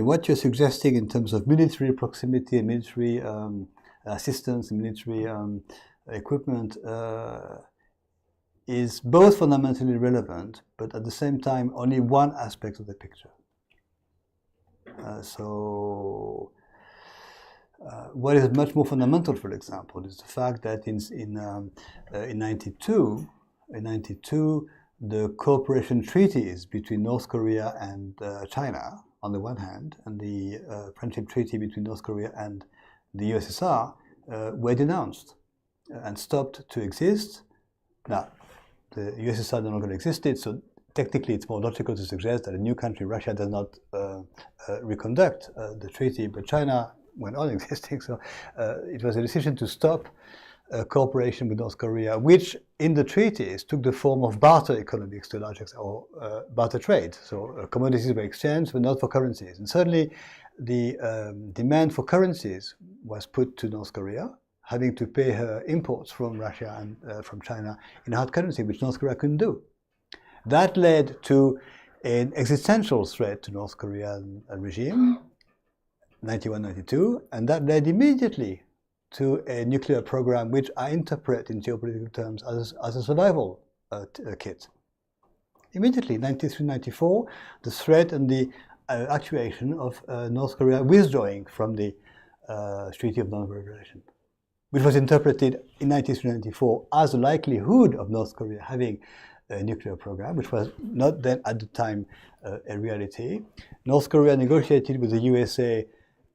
what you're suggesting in terms of military proximity and military assistance and military equipment is both fundamentally relevant, but at the same time only one aspect of the picture. What is much more fundamental, for example, is the fact that in 92, the cooperation treaties between North Korea and China, on the one hand, and the friendship treaty between North Korea and the USSR were denounced and stopped to exist. Now, the USSR no longer existed, so technically it's more logical to suggest that a new country, Russia, does not reconduct the treaty, but China went on existing, so it was a decision to stop cooperation with North Korea, which in the treaties took the form of barter economics to a large extent, or barter trade. So commodities were exchanged, but not for currencies. And certainly the demand for currencies was put to North Korea, having to pay her imports from Russia and from China in hard currency, which North Korea couldn't do. That led to an existential threat to North Korean regime, 91-92, and that led immediately to a nuclear program which I interpret in geopolitical terms as a survival kit. Immediately, 93-94, the threat and the actuation of North Korea withdrawing from the Treaty of Non-Proliferation, which was interpreted in 93-94 as a likelihood of North Korea having a nuclear program, which was not then at the time a reality. North Korea negotiated with the USA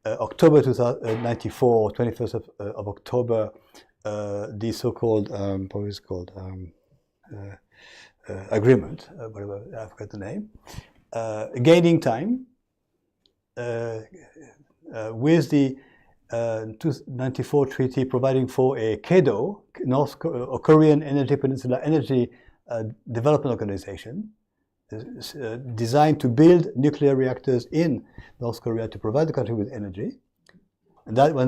October 1994, 21st of October, the so-called, what is it called, agreement, whatever, I forgot the name, gaining time with the 1994 treaty providing for a KEDO, Korean Energy Peninsula Energy Development Organization, designed to build nuclear reactors in North Korea to provide the country with energy. And that was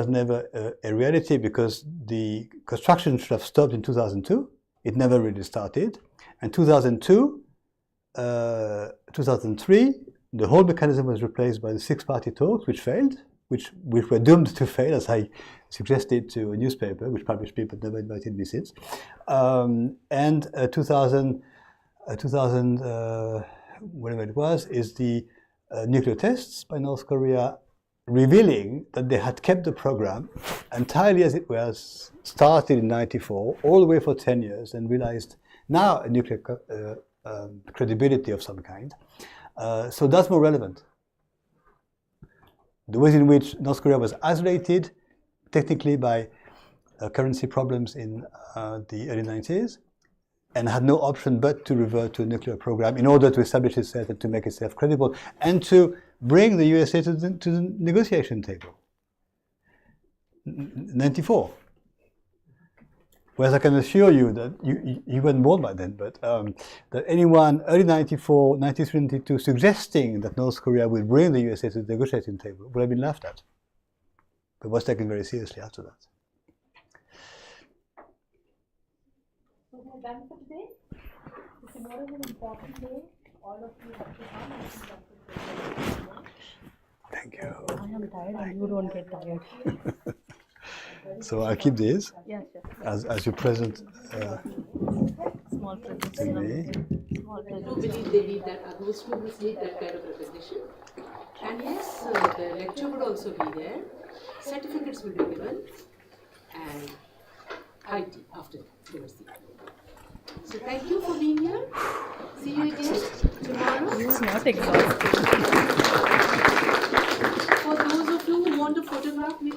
never a reality, because the construction should have stopped in 2002. It never really started. And 2002, 2003, the whole mechanism was replaced by the six-party talks, which failed, which were doomed to fail, as I suggested to a newspaper, which published me but never invited me since. And 2000, whatever it was, is the nuclear tests by North Korea, revealing that they had kept the program entirely as it was, started in '94, all the way for 10 years, and realized now a nuclear credibility of some kind. So that's more relevant. The ways in which North Korea was isolated technically by currency problems in the early 90s, and had no option but to revert to a nuclear program in order to establish itself and to make itself credible, and to bring the USA to the negotiation table. 94. Whereas I can assure you that you weren't born by then, but that anyone early 94, 93, 92 suggesting that North Korea will bring the USA to the negotiating table would have been laughed at, but was taken very seriously after that. So we're done for today. So tomorrow is an important day. All of you have to come and see Dr. Thank you. I am tired and you don't get tired. So I'll keep these Yeah, sure. as your present Small presents. to me. Small I do presents. believe they need that, those students need that kind of recognition. And yes, the lecture would also be there, certificates will be given, and IT after towards the end. So thank you for being here. See you again tomorrow. It's not exhausting. For those of you who want to photograph me,